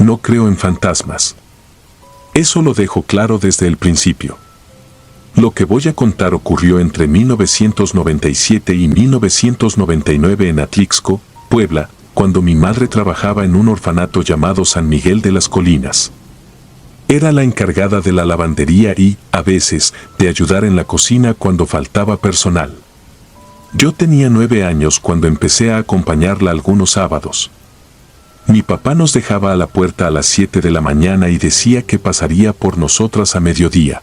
No creo en fantasmas. Eso lo dejo claro desde el principio. Lo que voy a contar ocurrió entre 1997 y 1999 en Atlixco, Puebla, cuando mi madre trabajaba en un orfanato llamado San Miguel de las Colinas. Era la encargada de la lavandería y, a veces, de ayudar en la cocina cuando faltaba personal. Yo tenía 9 años cuando empecé a acompañarla algunos sábados. Mi papá nos dejaba a la puerta a las 7 de la mañana y decía que pasaría por nosotras a mediodía.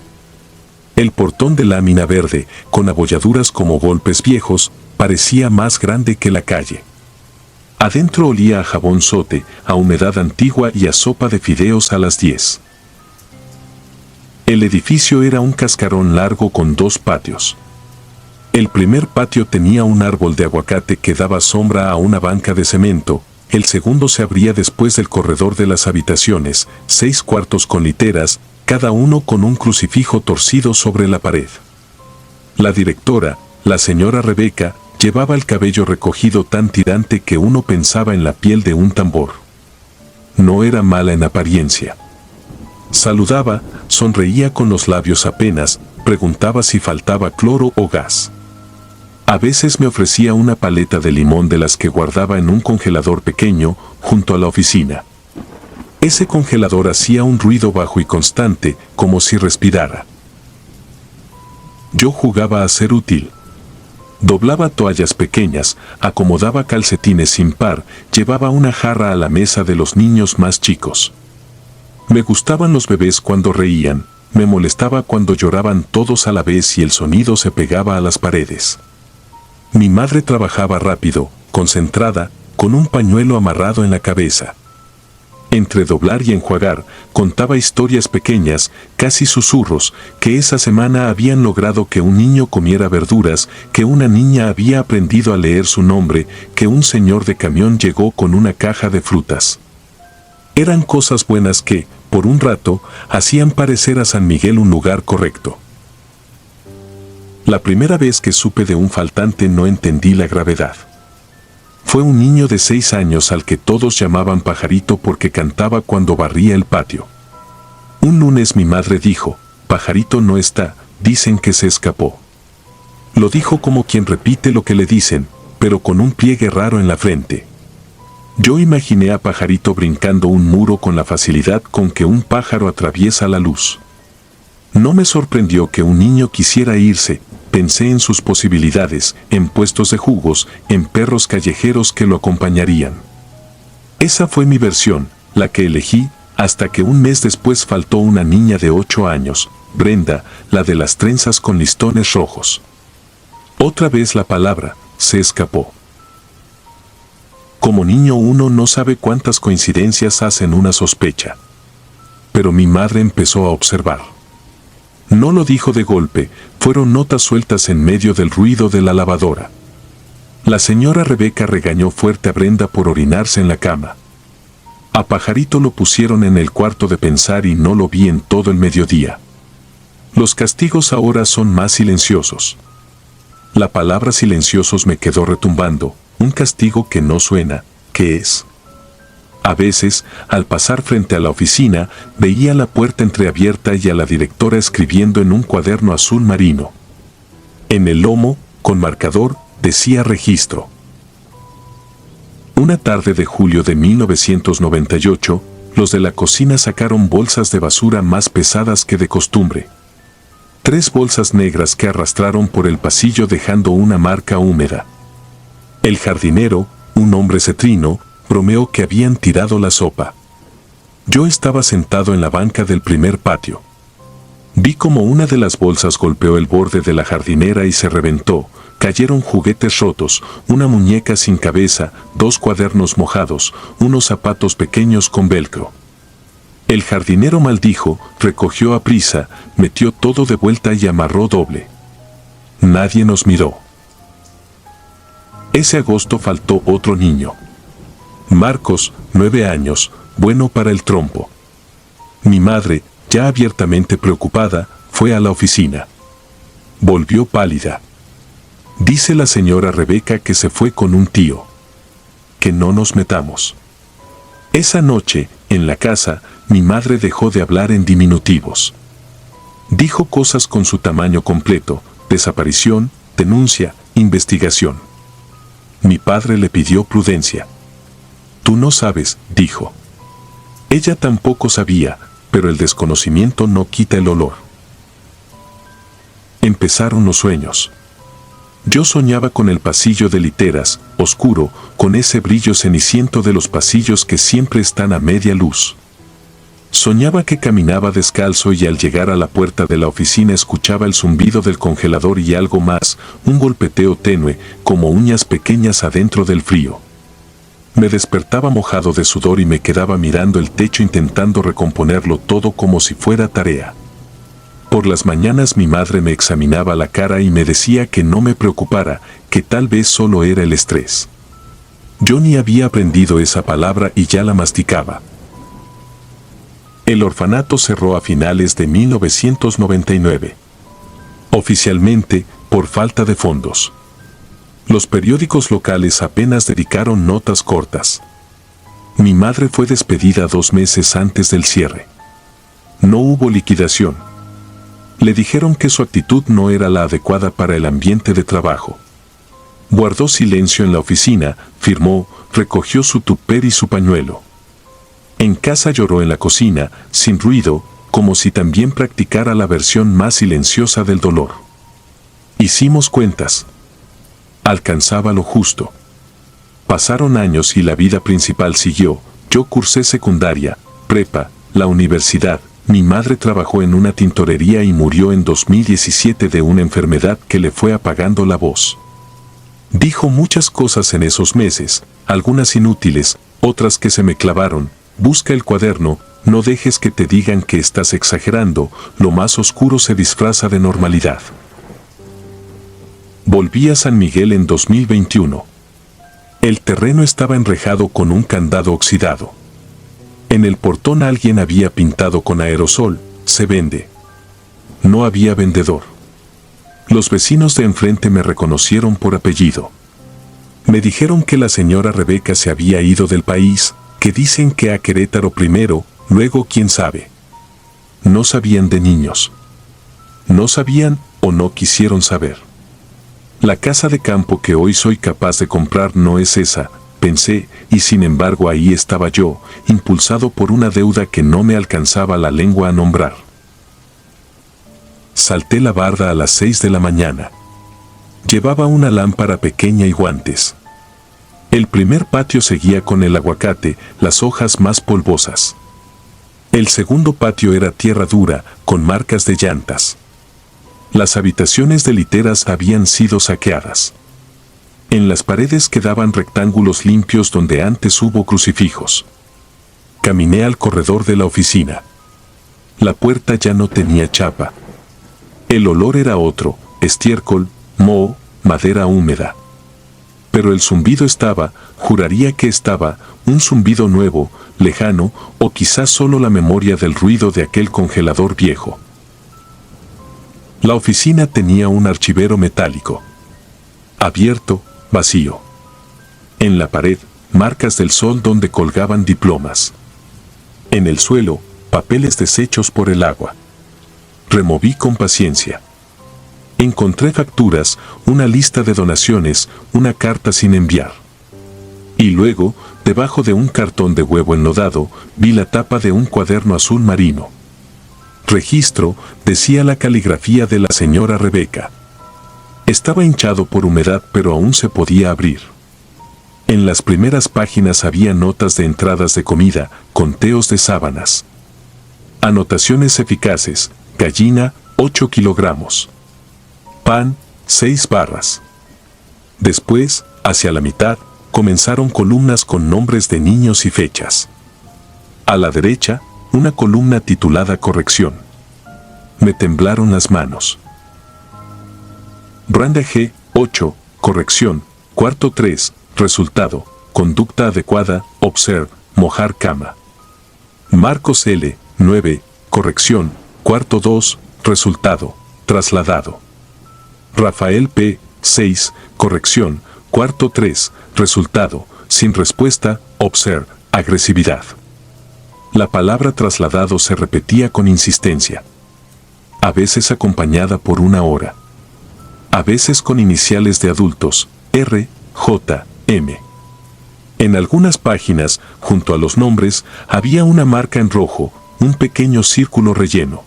El portón de lámina verde, con abolladuras como golpes viejos, parecía más grande que la calle. Adentro olía a jabón sote, a humedad antigua y a sopa de fideos a las 10. El edificio era un cascarón largo con 2 patios. El primer patio tenía un árbol de aguacate que daba sombra a una banca de cemento. El segundo se abría después del corredor de las habitaciones, 6 cuartos con literas, cada uno con un crucifijo torcido sobre la pared. La directora, la señora Rebeca, llevaba el cabello recogido tan tirante que uno pensaba en la piel de un tambor. No era mala en apariencia. Saludaba, sonreía con los labios apenas, preguntaba si faltaba cloro o gas. A veces me ofrecía una paleta de limón de las que guardaba en un congelador pequeño, junto a la oficina. Ese congelador hacía un ruido bajo y constante, como si respirara. Yo jugaba a ser útil. Doblaba toallas pequeñas, acomodaba calcetines sin par, llevaba una jarra a la mesa de los niños más chicos. Me gustaban los bebés cuando reían, me molestaba cuando lloraban todos a la vez y el sonido se pegaba a las paredes. Mi madre trabajaba rápido, concentrada, con un pañuelo amarrado en la cabeza. Entre doblar y enjuagar, contaba historias pequeñas, casi susurros, que esa semana habían logrado que un niño comiera verduras, que una niña había aprendido a leer su nombre, que un señor de camión llegó con una caja de frutas. Eran cosas buenas que, por un rato, hacían parecer a San Miguel un lugar correcto. La primera vez que supe de un faltante no entendí la gravedad. Fue un niño de 6 años al que todos llamaban Pajarito porque cantaba cuando barría el patio. Un lunes mi madre dijo, Pajarito no está, dicen que se escapó. Lo dijo como quien repite lo que le dicen, pero con un pliegue raro en la frente. Yo imaginé a Pajarito brincando un muro con la facilidad con que un pájaro atraviesa la luz. No me sorprendió que un niño quisiera irse, pensé en sus posibilidades, en puestos de jugos, en perros callejeros que lo acompañarían. Esa fue mi versión, la que elegí, hasta que un mes después faltó una niña de 8 años, Brenda, la de las trenzas con listones rojos. Otra vez la palabra, se escapó. Como niño uno no sabe cuántas coincidencias hacen una sospecha. Pero mi madre empezó a observar. No lo dijo de golpe, fueron notas sueltas en medio del ruido de la lavadora. La señora Rebeca regañó fuerte a Brenda por orinarse en la cama. A Pajarito lo pusieron en el cuarto de pensar y no lo vi en todo el mediodía. Los castigos ahora son más silenciosos. La palabra silenciosos me quedó retumbando, un castigo que no suena, ¿qué es? A veces, al pasar frente a la oficina, veía la puerta entreabierta y a la directora escribiendo en un cuaderno azul marino. En el lomo, con marcador, decía registro. Una tarde de julio de 1998, los de la cocina sacaron bolsas de basura más pesadas que de costumbre. 3 bolsas negras que arrastraron por el pasillo dejando una marca húmeda. El jardinero, un hombre cetrino, bromeó que habían tirado la sopa. Yo estaba sentado en la banca del primer patio. Vi como una de las bolsas golpeó el borde de la jardinera y se reventó. Cayeron juguetes rotos, una muñeca sin cabeza, 2 cuadernos mojados, unos zapatos pequeños con velcro. El jardinero maldijo, recogió a prisa, metió todo de vuelta y amarró doble. Nadie nos miró. Ese agosto faltó otro niño. Marcos, 9 años, bueno para el trompo. Mi madre, ya abiertamente preocupada, fue a la oficina. Volvió pálida. Dice la señora Rebeca que se fue con un tío. Que no nos metamos. Esa noche, En la casa, mi madre dejó de hablar en diminutivos. Dijo cosas con su tamaño completo: desaparición, denuncia, investigación. Mi padre le pidió prudencia. Tú no sabes, dijo. Ella tampoco sabía, pero el desconocimiento no quita el olor. Empezaron los sueños. Yo soñaba con el pasillo de literas, oscuro, con ese brillo ceniciento de los pasillos que siempre están a media luz. Soñaba que caminaba descalzo y al llegar a la puerta de la oficina escuchaba el zumbido del congelador y algo más, un golpeteo tenue, como uñas pequeñas adentro del frío. Me despertaba mojado de sudor y me quedaba mirando el techo intentando recomponerlo todo como si fuera tarea. Por las mañanas mi madre me examinaba la cara y me decía que no me preocupara, que tal vez solo era el estrés. Yo ni había aprendido esa palabra y ya la masticaba. El orfanato cerró a finales de 1999. Oficialmente, por falta de fondos. Los periódicos locales apenas dedicaron notas cortas. Mi madre fue despedida 2 meses antes del cierre. No hubo liquidación. Le dijeron que su actitud no era la adecuada para el ambiente de trabajo. Guardó silencio en la oficina, firmó, recogió su tupper y su pañuelo. En casa lloró en la cocina, sin ruido, como si también practicara la versión más silenciosa del dolor. Hicimos cuentas. Alcanzaba lo justo. Pasaron años y la vida principal siguió. Yo cursé secundaria, prepa, la universidad. Mi madre trabajó en una tintorería y murió en 2017 de una enfermedad que le fue apagando la voz. Dijo muchas cosas en esos meses, algunas inútiles, otras que se me clavaron. Busca el cuaderno, no dejes que te digan que estás exagerando, lo más oscuro se disfraza de normalidad. Volví a San Miguel en 2021. El terreno estaba enrejado con un candado oxidado. En el portón alguien había pintado con aerosol: se vende. No había vendedor. Los vecinos de enfrente me reconocieron por apellido. Me dijeron que la señora Rebeca se había ido del país, que dicen que a Querétaro primero, luego quién sabe. No sabían de niños. No sabían o no quisieron saber. La casa de campo que hoy soy capaz de comprar no es esa, pensé, y sin embargo ahí estaba yo, impulsado por una deuda que no me alcanzaba la lengua a nombrar. Salté la barda a las 6 de la mañana. Llevaba una lámpara pequeña y guantes. El primer patio seguía con el aguacate, las hojas más polvosas. El segundo patio era tierra dura, con marcas de llantas. Las habitaciones de literas habían sido saqueadas. En las paredes quedaban rectángulos limpios donde antes hubo crucifijos. Caminé al corredor de la oficina. La puerta ya no tenía chapa. El olor era otro: estiércol, moho, madera húmeda. Pero el zumbido estaba, juraría que estaba, un zumbido nuevo, lejano, o quizás solo la memoria del ruido de aquel congelador viejo. La oficina tenía un archivero metálico. Abierto, vacío. En la pared, marcas del sol donde colgaban diplomas. En el suelo, papeles deshechos por el agua. Removí con paciencia. Encontré facturas, una lista de donaciones, una carta sin enviar. Y luego, debajo de un cartón de huevo enlodado, vi la tapa de un cuaderno azul marino. Registro, decía la caligrafía de la señora Rebeca. Estaba hinchado por humedad, pero aún se podía abrir. En las primeras páginas había notas de entradas de comida, conteos de sábanas. Anotaciones eficaces: gallina, 8 kilogramos. Pan, 6 barras. Después, hacia la mitad, comenzaron columnas con nombres de niños y fechas. A la derecha, una columna titulada Corrección. Me temblaron las manos. Branda G, 8, corrección, cuarto 3, resultado, conducta adecuada, observe, mojar cama. Marcos L, 9, corrección, cuarto 2, resultado, trasladado. Rafael P, 6, corrección, cuarto 3, resultado, sin respuesta, observe, agresividad. La palabra trasladado se repetía con insistencia. A veces acompañada por una hora. A veces con iniciales de adultos, R, J, M. En algunas páginas, junto a los nombres, había una marca en rojo, un pequeño círculo relleno.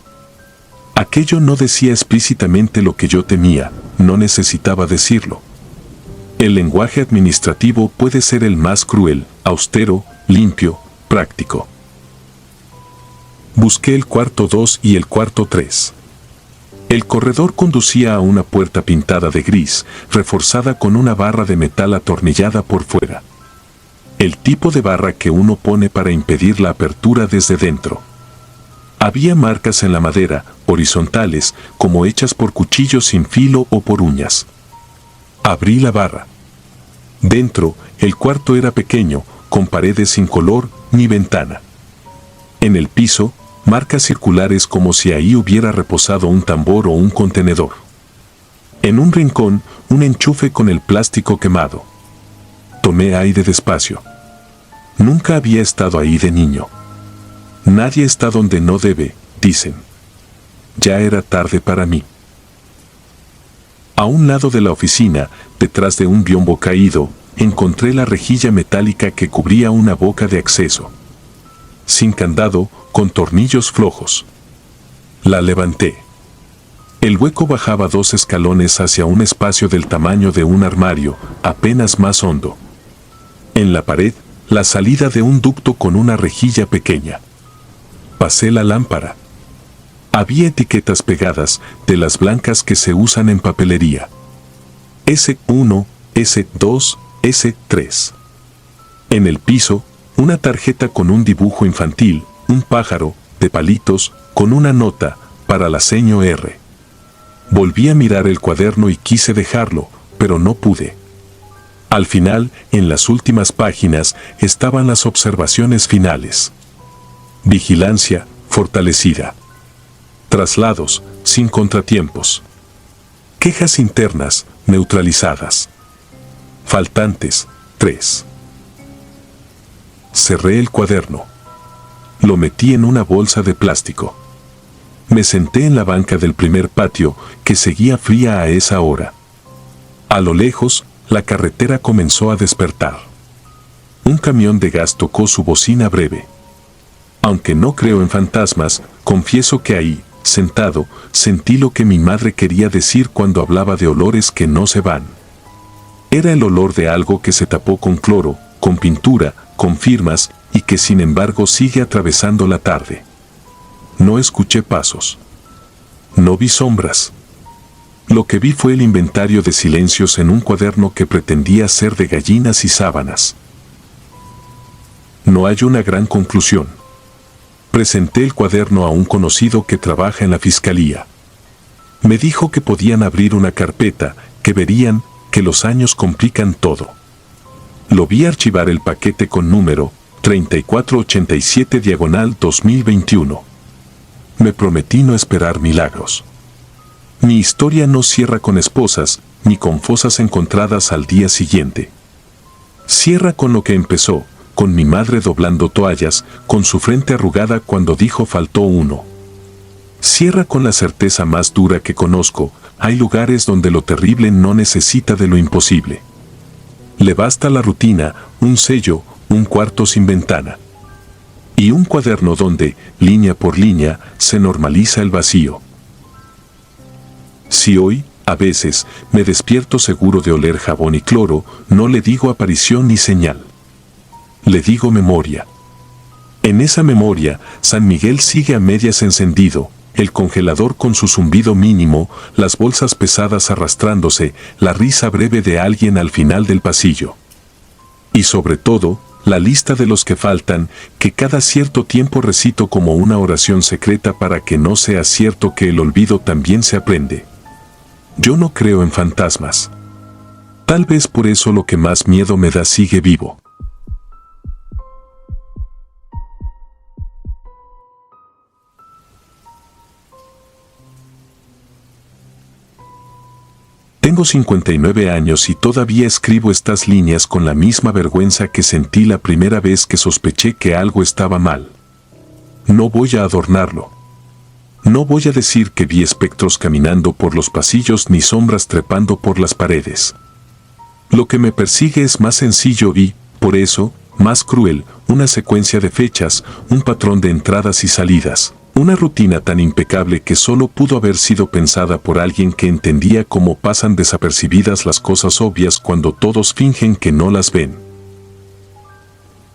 Aquello no decía explícitamente lo que yo temía, no necesitaba decirlo. El lenguaje administrativo puede ser el más cruel, austero, limpio, práctico. Busqué el cuarto 2 y el cuarto 3. El corredor conducía a una puerta pintada de gris, reforzada con una barra de metal atornillada por fuera. El tipo de barra que uno pone para impedir la apertura desde dentro. Había marcas en la madera, horizontales, como hechas por cuchillos sin filo o por uñas. Abrí la barra. Dentro, el cuarto era pequeño, con paredes sin color ni ventana. En el piso, marcas circulares como si ahí hubiera reposado un tambor o un contenedor. En un rincón, un enchufe con el plástico quemado. Tomé aire despacio. Nunca había estado ahí de niño. Nadie está donde no debe, dicen. Ya era tarde para mí. A un lado de la oficina, detrás de un biombo caído, encontré la rejilla metálica que cubría una boca de acceso. Sin candado, con tornillos flojos. La levanté. El hueco bajaba 2 escalones hacia un espacio del tamaño de un armario, apenas más hondo. En la pared, la salida de un ducto con una rejilla pequeña. Pasé la lámpara. Había etiquetas pegadas, de las blancas que se usan en papelería. S1, S2, S3. En el piso, una tarjeta con un dibujo infantil, un pájaro, de palitos, con una nota, para la seño R. Volví a mirar el cuaderno y quise dejarlo, pero no pude. Al final, en las últimas páginas, estaban las observaciones finales. Vigilancia, fortalecida. Traslados, sin contratiempos. Quejas internas, neutralizadas. Faltantes, 3. Cerré el cuaderno. Lo metí en una bolsa de plástico. Me senté en la banca del primer patio, que seguía fría a esa hora. A lo lejos, la carretera comenzó a despertar. Un camión de gas tocó su bocina breve. Aunque no creo en fantasmas, confieso que ahí, sentado, sentí lo que mi madre quería decir cuando hablaba de olores que no se van. Era el olor de algo que se tapó con cloro, con pintura, con firmas, y que sin embargo sigue atravesando la tarde. No escuché pasos. No vi sombras. Lo que vi fue el inventario de silencios en un cuaderno que pretendía ser de gallinas y sábanas. No hay una gran conclusión. Presenté el cuaderno a un conocido que trabaja en la fiscalía. Me dijo que podían abrir una carpeta, que verían que los años complican todo. Lo vi archivar el paquete con número 3487/2021. Me prometí no esperar milagros. Mi historia no cierra con esposas, ni con fosas encontradas al día siguiente. Cierra con lo que empezó, con mi madre doblando toallas, con su frente arrugada cuando dijo faltó uno. Cierra con la certeza más dura que conozco, hay lugares donde lo terrible no necesita de lo imposible. Le basta la rutina, un sello, un cuarto sin ventana. Y un cuaderno donde, línea por línea, se normaliza el vacío. Si hoy, a veces, me despierto seguro de oler jabón y cloro, no le digo aparición ni señal. Le digo memoria. En esa memoria, San Miguel sigue a medias encendido, el congelador con su zumbido mínimo, las bolsas pesadas arrastrándose, la risa breve de alguien al final del pasillo. Y sobre todo, la lista de los que faltan, que cada cierto tiempo recito como una oración secreta para que no sea cierto que el olvido también se aprende. Yo no creo en fantasmas. Tal vez por eso lo que más miedo me da sigue vivo. Tengo 59 años y todavía escribo estas líneas con la misma vergüenza que sentí la primera vez que sospeché que algo estaba mal. No voy a adornarlo. No voy a decir que vi espectros caminando por los pasillos ni sombras trepando por las paredes. Lo que me persigue es más sencillo y, por eso, más cruel, una secuencia de fechas, un patrón de entradas y salidas, una rutina tan impecable que solo pudo haber sido pensada por alguien que entendía cómo pasan desapercibidas las cosas obvias cuando todos fingen que no las ven.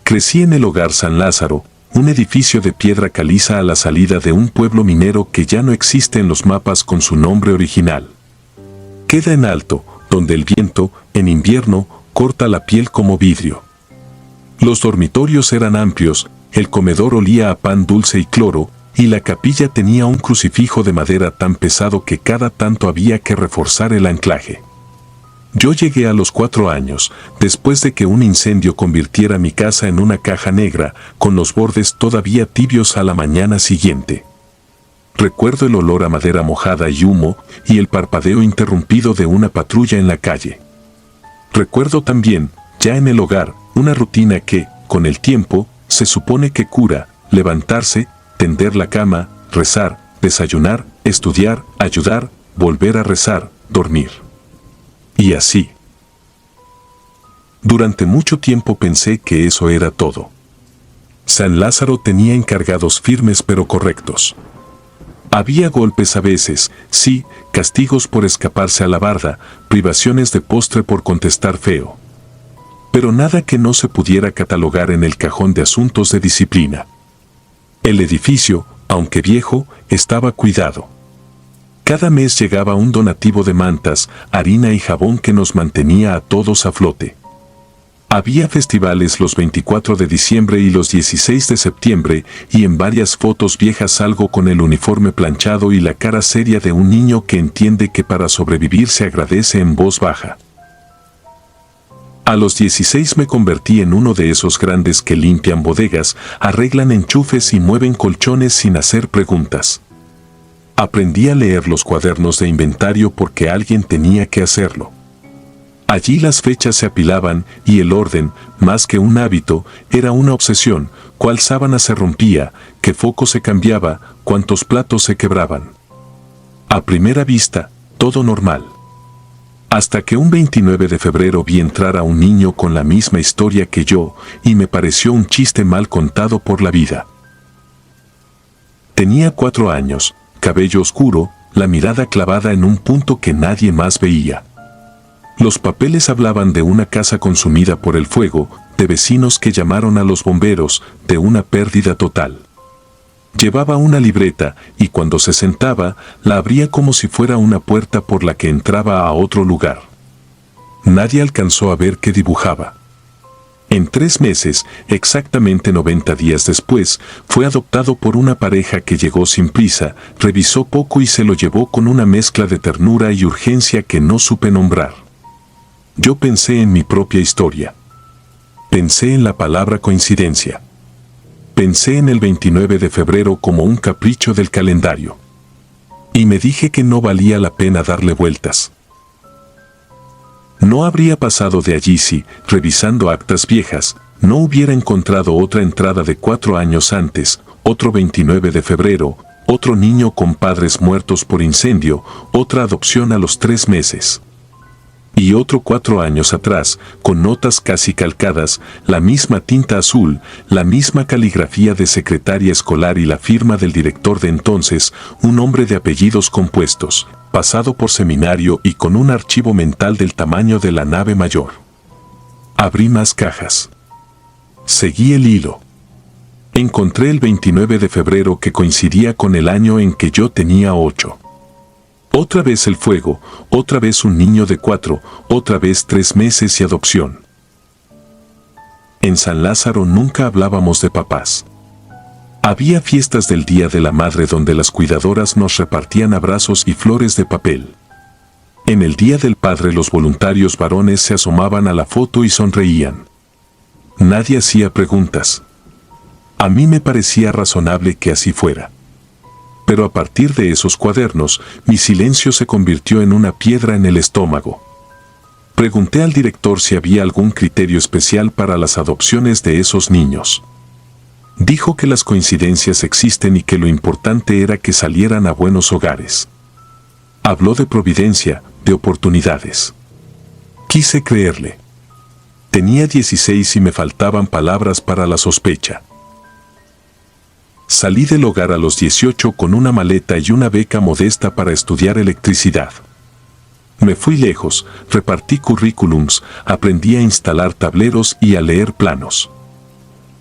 Crecí en el Hogar San Lázaro, un edificio de piedra caliza a la salida de un pueblo minero que ya no existe en los mapas con su nombre original. Queda en alto, donde el viento, en invierno, corta la piel como vidrio. Los dormitorios eran amplios, el comedor olía a pan dulce y cloro, y la capilla tenía un crucifijo de madera tan pesado que cada tanto había que reforzar el anclaje. Yo llegué a los 4 años, después de que un incendio convirtiera mi casa en una caja negra, con los bordes todavía tibios a la mañana siguiente. Recuerdo el olor a madera mojada y humo, y el parpadeo interrumpido de una patrulla en la calle. Recuerdo también, ya en el hogar, una rutina que, con el tiempo, se supone que cura: levantarse, tender la cama, rezar, desayunar, estudiar, ayudar, volver a rezar, dormir. Y así. Durante mucho tiempo pensé que eso era todo. San Lázaro tenía encargados firmes pero correctos. Había golpes a veces, sí, castigos por escaparse a la barda, privaciones de postre por contestar feo. Pero nada que no se pudiera catalogar en el cajón de asuntos de disciplina. El edificio, aunque viejo, estaba cuidado. Cada mes llegaba un donativo de mantas, harina y jabón que nos mantenía a todos a flote. Había festivales los 24 de diciembre y los 16 de septiembre, y en varias fotos viejas salgo con el uniforme planchado y la cara seria de un niño que entiende que para sobrevivir se agradece en voz baja. A los 16 me convertí en uno de esos grandes que limpian bodegas, arreglan enchufes y mueven colchones sin hacer preguntas. Aprendí a leer los cuadernos de inventario porque alguien tenía que hacerlo. Allí las fechas se apilaban y el orden, más que un hábito, era una obsesión: cuál sábana se rompía, qué foco se cambiaba, cuántos platos se quebraban. A primera vista, todo normal. Hasta que un 29 de febrero vi entrar a un niño con la misma historia que yo, y me pareció un chiste mal contado por la vida. Tenía 4 años, cabello oscuro, la mirada clavada en un punto que nadie más veía. Los papeles hablaban de una casa consumida por el fuego, de vecinos que llamaron a los bomberos, de una pérdida total. Llevaba una libreta, y cuando se sentaba, la abría como si fuera una puerta por la que entraba a otro lugar. Nadie alcanzó a ver qué dibujaba. En 3 meses, exactamente 90 días después, fue adoptado por una pareja que llegó sin prisa, revisó poco y se lo llevó con una mezcla de ternura y urgencia que no supe nombrar. Yo pensé en mi propia historia. Pensé en la palabra coincidencia. Pensé en el 29 de febrero como un capricho del calendario. Y me dije que no valía la pena darle vueltas. No habría pasado de allí si, revisando actas viejas, no hubiera encontrado otra entrada de 4 años antes, otro 29 de febrero, otro niño con padres muertos por incendio, otra adopción a los 3 meses. Y otro 4 años atrás, con notas casi calcadas, la misma tinta azul, la misma caligrafía de secretaria escolar y la firma del director de entonces, un hombre de apellidos compuestos, pasado por seminario y con un archivo mental del tamaño de la nave mayor. Abrí más cajas. Seguí el hilo. Encontré el 29 de febrero que coincidía con el año en que yo tenía 8. Otra vez el fuego, otra vez un niño de 4, otra vez 3 meses y adopción. En San Lázaro nunca hablábamos de papás. Había fiestas del Día de la Madre donde las cuidadoras nos repartían abrazos y flores de papel. En el Día del Padre los voluntarios varones se asomaban a la foto y sonreían. Nadie hacía preguntas. A mí me parecía razonable que así fuera. Pero a partir de esos cuadernos, mi silencio se convirtió en una piedra en el estómago. Pregunté al director si había algún criterio especial para las adopciones de esos niños. Dijo que las coincidencias existen y que lo importante era que salieran a buenos hogares. Habló de providencia, de oportunidades. Quise creerle. Tenía 16 y me faltaban palabras para la sospecha. Salí del hogar a los 18 con una maleta y una beca modesta para estudiar electricidad. Me fui lejos, repartí currículums, aprendí a instalar tableros y a leer planos.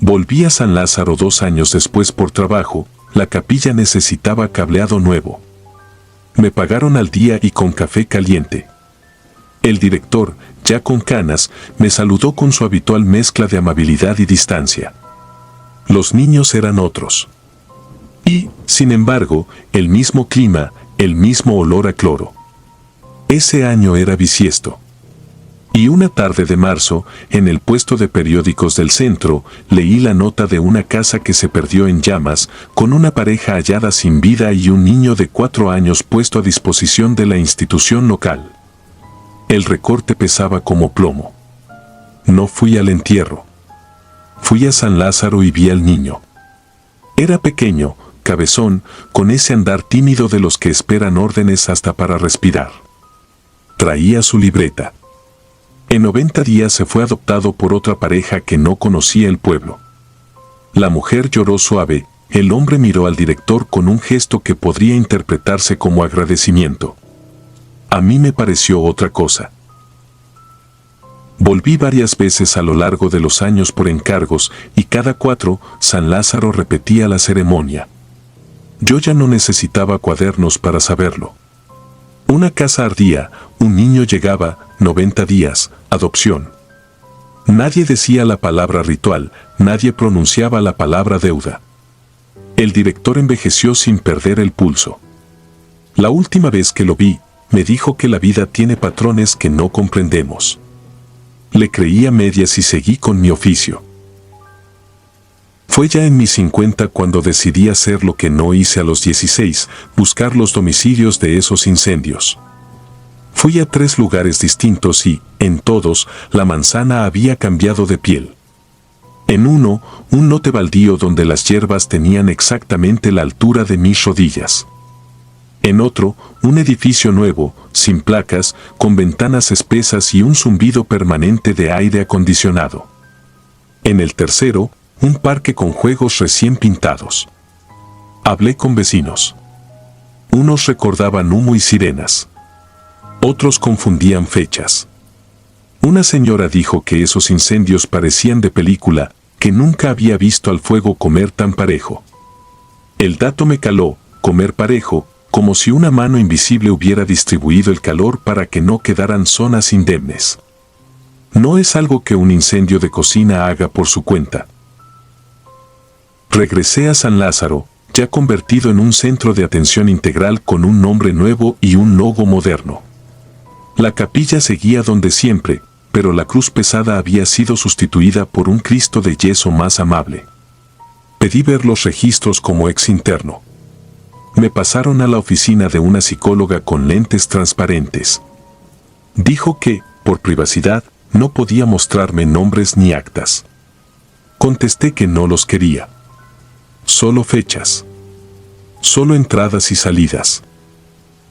Volví a San Lázaro 2 años después por trabajo, la capilla necesitaba cableado nuevo. Me pagaron al día y con café caliente. El director, ya con canas, me saludó con su habitual mezcla de amabilidad y distancia. Los niños eran otros. Y, sin embargo, el mismo clima, el mismo olor a cloro. Ese año era bisiesto. Y una tarde de marzo, en el puesto de periódicos del centro, leí la nota de una casa que se perdió en llamas, con una pareja hallada sin vida y un niño de 4 años puesto a disposición de la institución local. El recorte pesaba como plomo. No fui al entierro. Fui a San Lázaro y vi al niño. Era pequeño, cabezón, con ese andar tímido de los que esperan órdenes hasta para respirar. Traía su libreta. En 90 días se fue adoptado por otra pareja que no conocía el pueblo. La mujer lloró suave, el hombre miró al director con un gesto que podría interpretarse como agradecimiento. A mí me pareció otra cosa. Volví varias veces a lo largo de los años por encargos y cada 4, San Lázaro repetía la ceremonia. Yo ya no necesitaba cuadernos para saberlo. Una casa ardía, un niño llegaba, 90 días, adopción. Nadie decía la palabra ritual, nadie pronunciaba la palabra deuda. El director envejeció sin perder el pulso. La última vez que lo vi, me dijo que la vida tiene patrones que no comprendemos. Le creí a medias y seguí con mi oficio. Fue ya en mis 50 cuando decidí hacer lo que no hice a los 16, buscar los domicilios de esos incendios. Fui a 3 lugares distintos y, en todos, la manzana había cambiado de piel. En uno, un lote baldío donde las hierbas tenían exactamente la altura de mis rodillas. En otro, un edificio nuevo, sin placas, con ventanas espesas y un zumbido permanente de aire acondicionado. En el tercero, un parque con juegos recién pintados. Hablé con vecinos. Unos recordaban humo y sirenas. Otros confundían fechas. Una señora dijo que esos incendios parecían de película, que nunca había visto al fuego comer tan parejo. El dato me caló, comer parejo, como si una mano invisible hubiera distribuido el calor para que no quedaran zonas indemnes. No es algo que un incendio de cocina haga por su cuenta. Regresé a San Lázaro, ya convertido en un centro de atención integral con un nombre nuevo y un logo moderno. La capilla seguía donde siempre, pero la cruz pesada había sido sustituida por un Cristo de yeso más amable. Pedí ver los registros como ex interno. Me pasaron a la oficina de una psicóloga con lentes transparentes. Dijo que, por privacidad, no podía mostrarme nombres ni actas. Contesté que no los quería. Solo fechas. Solo entradas y salidas.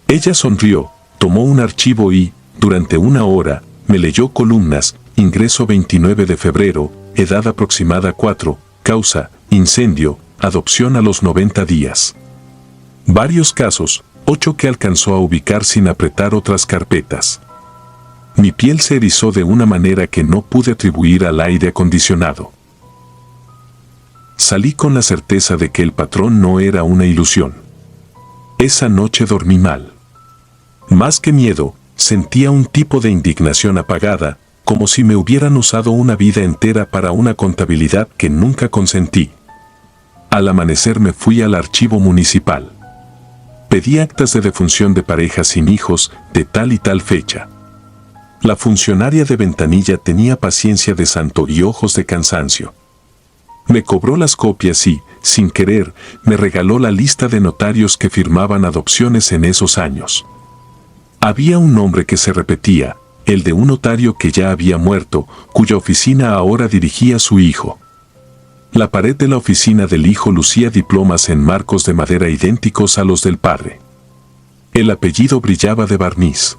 Ella sonrió, tomó un archivo y, durante 1 hora, me leyó columnas, ingreso 29 de febrero, edad aproximada 4, causa, incendio, adopción a los 90 días. Varios casos, 8 que alcanzó a ubicar sin apretar otras carpetas. Mi piel se erizó de una manera que no pude atribuir al aire acondicionado. Salí con la certeza de que el patrón no era una ilusión. Esa noche dormí mal. Más que miedo, sentía un tipo de indignación apagada, como si me hubieran usado una vida entera para una contabilidad que nunca consentí. Al amanecer me fui al archivo municipal. Pedí actas de defunción de parejas sin hijos de tal y tal fecha. La funcionaria de ventanilla tenía paciencia de santo y ojos de cansancio. Me cobró las copias y, sin querer, me regaló la lista de notarios que firmaban adopciones en esos años. Había un nombre que se repetía, el de un notario que ya había muerto, cuya oficina ahora dirigía su hijo. La pared de la oficina del hijo lucía diplomas en marcos de madera idénticos a los del padre. El apellido brillaba de barniz.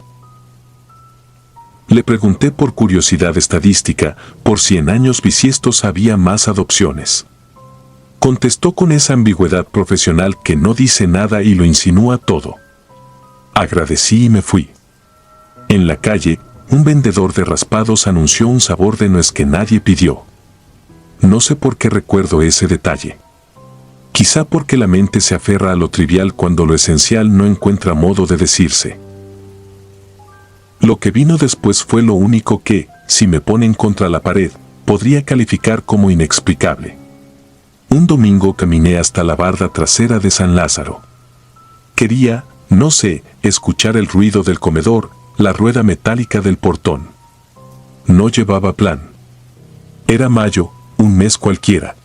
Le pregunté por curiosidad estadística, por si en años bisiestos había más adopciones. Contestó con esa ambigüedad profesional que no dice nada y lo insinúa todo. Agradecí y me fui. En la calle, un vendedor de raspados anunció un sabor de nuez que nadie pidió. No sé por qué recuerdo ese detalle. Quizá porque la mente se aferra a lo trivial cuando lo esencial no encuentra modo de decirse. Lo que vino después fue lo único que, si me ponen contra la pared, podría calificar como inexplicable. Un domingo caminé hasta la barda trasera de San Lázaro. Quería, no sé, escuchar el ruido del comedor, la rueda metálica del portón. No llevaba plan. Era mayo, un mes cualquiera.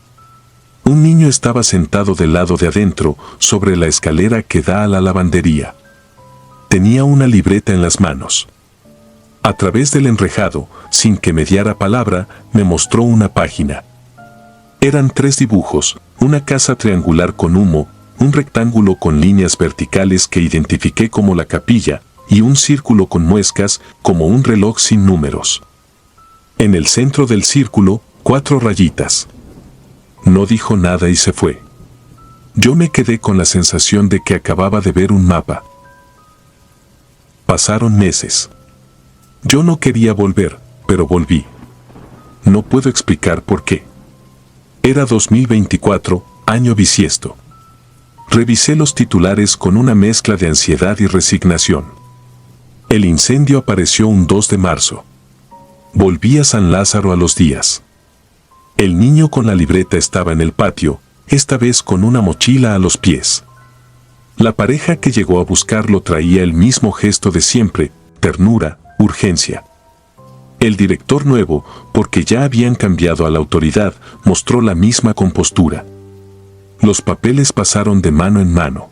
Un niño estaba sentado del lado de adentro, sobre la escalera que da a la lavandería. Tenía una libreta en las manos. A través del enrejado, sin que me diera palabra, me mostró una página. Eran 3 dibujos, una casa triangular con humo, un rectángulo con líneas verticales que identifiqué como la capilla, y un círculo con muescas, como un reloj sin números. En el centro del círculo, 4 rayitas. No dijo nada y se fue. Yo me quedé con la sensación de que acababa de ver un mapa. Pasaron meses. Yo no quería volver, pero volví. No puedo explicar por qué. Era 2024, año bisiesto. Revisé los titulares con una mezcla de ansiedad y resignación. El incendio apareció un 2 de marzo. Volví a San Lázaro a los días. El niño con la libreta estaba en el patio, esta vez con una mochila a los pies. La pareja que llegó a buscarlo traía el mismo gesto de siempre, ternura, urgencia. El director nuevo, porque ya habían cambiado a la autoridad, mostró la misma compostura. Los papeles pasaron de mano en mano.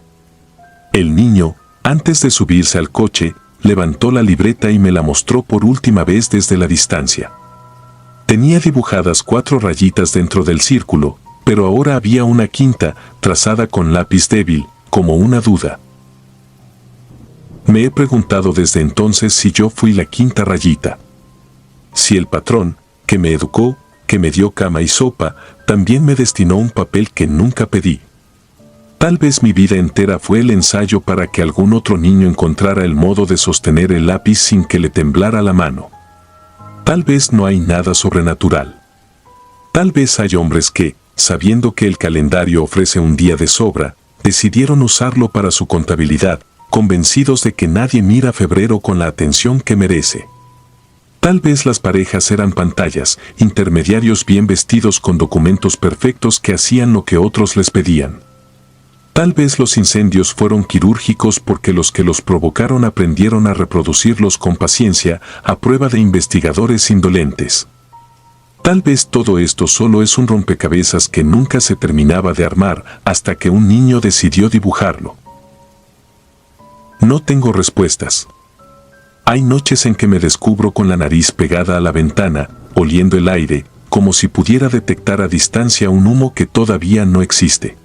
El niño, antes de subirse al coche, levantó la libreta y me la mostró por última vez desde la distancia. Tenía dibujadas 4 rayitas dentro del círculo, pero ahora había una quinta, trazada con lápiz débil, como una duda. Me he preguntado desde entonces si yo fui la quinta rayita. Si el patrón, que me educó, que me dio cama y sopa, también me destinó un papel que nunca pedí. Tal vez mi vida entera fue el ensayo para que algún otro niño encontrara el modo de sostener el lápiz sin que le temblara la mano. Tal vez no hay nada sobrenatural. Tal vez hay hombres que, sabiendo que el calendario ofrece un día de sobra, decidieron usarlo para su contabilidad, convencidos de que nadie mira febrero con la atención que merece. Tal vez las parejas eran pantallas, intermediarios bien vestidos con documentos perfectos que hacían lo que otros les pedían. Tal vez los incendios fueron quirúrgicos porque los que los provocaron aprendieron a reproducirlos con paciencia, a prueba de investigadores indolentes. Tal vez todo esto solo es un rompecabezas que nunca se terminaba de armar hasta que un niño decidió dibujarlo. No tengo respuestas. Hay noches en que me descubro con la nariz pegada a la ventana, oliendo el aire, como si pudiera detectar a distancia un humo que todavía no existe.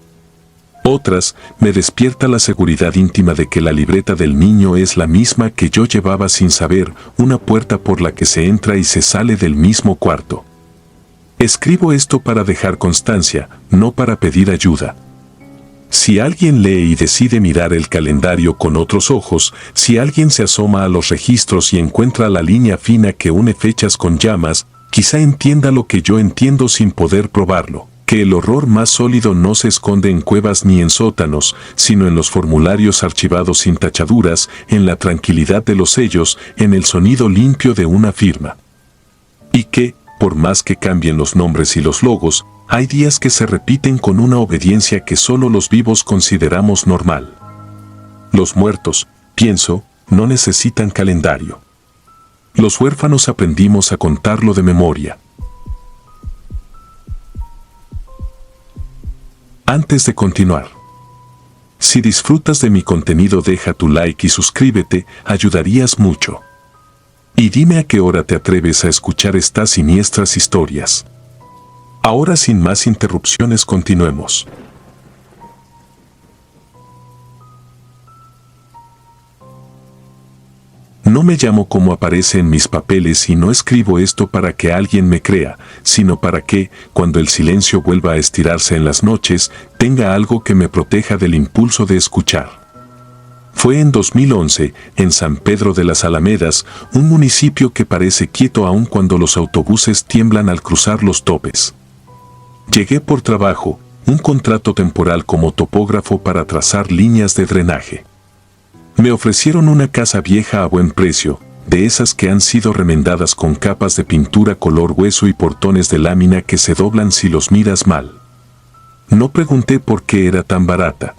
Otras, me despierta la seguridad íntima de que la libreta del niño es la misma que yo llevaba sin saber, una puerta por la que se entra y se sale del mismo cuarto. Escribo esto para dejar constancia, no para pedir ayuda. Si alguien lee y decide mirar el calendario con otros ojos, si alguien se asoma a los registros y encuentra la línea fina que une fechas con llamas, quizá entienda lo que yo entiendo sin poder probarlo, que el horror más sólido no se esconde en cuevas ni en sótanos, sino en los formularios archivados sin tachaduras, en la tranquilidad de los sellos, en el sonido limpio de una firma. Y que, por más que cambien los nombres y los logos, hay días que se repiten con una obediencia que solo los vivos consideramos normal. Los muertos, pienso, no necesitan calendario. Los huérfanos aprendimos a contarlo de memoria. Antes de continuar, si disfrutas de mi contenido, deja tu like y suscríbete, ayudarías mucho. Y dime a qué hora te atreves a escuchar estas siniestras historias. Ahora sin más interrupciones continuemos. No me llamo como aparece en mis papeles y no escribo esto para que alguien me crea, sino para que, cuando el silencio vuelva a estirarse en las noches, tenga algo que me proteja del impulso de escuchar. Fue en 2011, en San Pedro de las Alamedas, un municipio que parece quieto aún cuando los autobuses tiemblan al cruzar los topes. Llegué por trabajo, un contrato temporal como topógrafo para trazar líneas de drenaje. Me ofrecieron una casa vieja a buen precio, de esas que han sido remendadas con capas de pintura color hueso y portones de lámina que se doblan si los miras mal. No pregunté por qué era tan barata.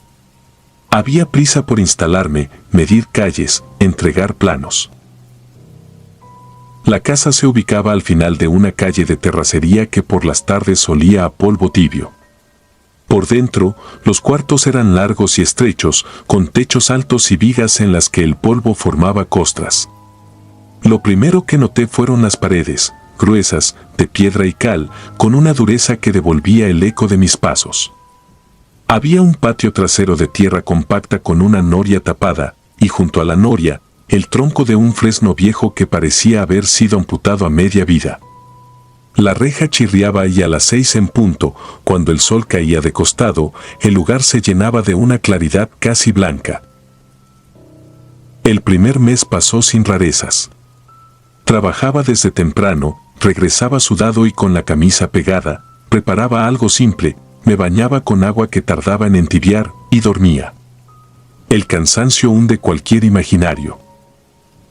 Había prisa por instalarme, medir calles, entregar planos. La casa se ubicaba al final de una calle de terracería que por las tardes olía a polvo tibio. Por dentro, los cuartos eran largos y estrechos, con techos altos y vigas en las que el polvo formaba costras. Lo primero que noté fueron las paredes, gruesas, de piedra y cal, con una dureza que devolvía el eco de mis pasos. Había un patio trasero de tierra compacta con una noria tapada, y junto a la noria, el tronco de un fresno viejo que parecía haber sido amputado a media vida. La reja chirriaba y a las 6 en punto, cuando el sol caía de costado, el lugar se llenaba de una claridad casi blanca. El primer mes pasó sin rarezas. Trabajaba desde temprano, regresaba sudado y con la camisa pegada, preparaba algo simple, me bañaba con agua que tardaba en entibiar y dormía. El cansancio hunde cualquier imaginario.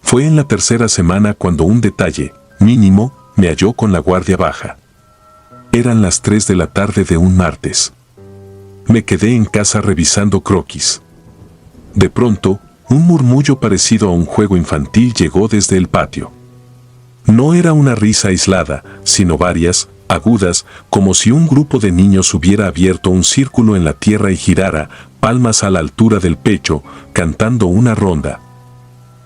Fue en la tercera semana cuando un detalle, mínimo, me halló con la guardia baja. Eran las 3 de la tarde de un martes. Me quedé en casa revisando croquis. De pronto, un murmullo parecido a un juego infantil llegó desde el patio. No era una risa aislada, sino varias, agudas, como si un grupo de niños hubiera abierto un círculo en la tierra y girara, palmas a la altura del pecho, cantando una ronda.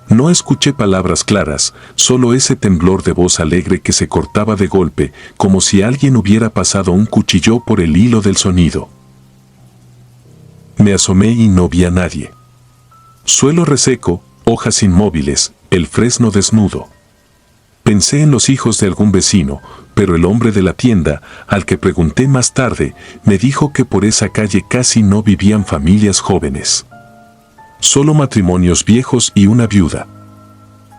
No escuché palabras claras, solo ese temblor de voz alegre que se cortaba de golpe, como si alguien hubiera pasado un cuchillo por el hilo del sonido. Me asomé y no vi a nadie. Suelo reseco, hojas inmóviles, el fresno desnudo. Pensé en los hijos de algún vecino, pero el hombre de la tienda, al que pregunté más tarde, me dijo que por esa calle casi no vivían familias jóvenes. Solo matrimonios viejos y una viuda.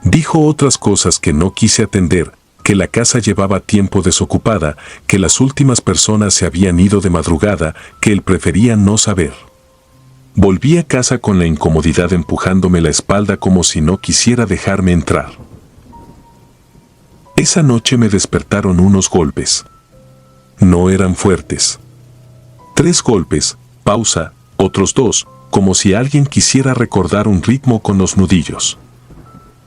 Dijo otras cosas que no quise atender, que la casa llevaba tiempo desocupada, que las últimas personas se habían ido de madrugada, que él prefería no saber. Volví a casa con la incomodidad empujándome la espalda como si no quisiera dejarme entrar. Esa noche me despertaron unos golpes. No eran fuertes. 3 golpes, pausa, otros 2, como si alguien quisiera recordar un ritmo con los nudillos.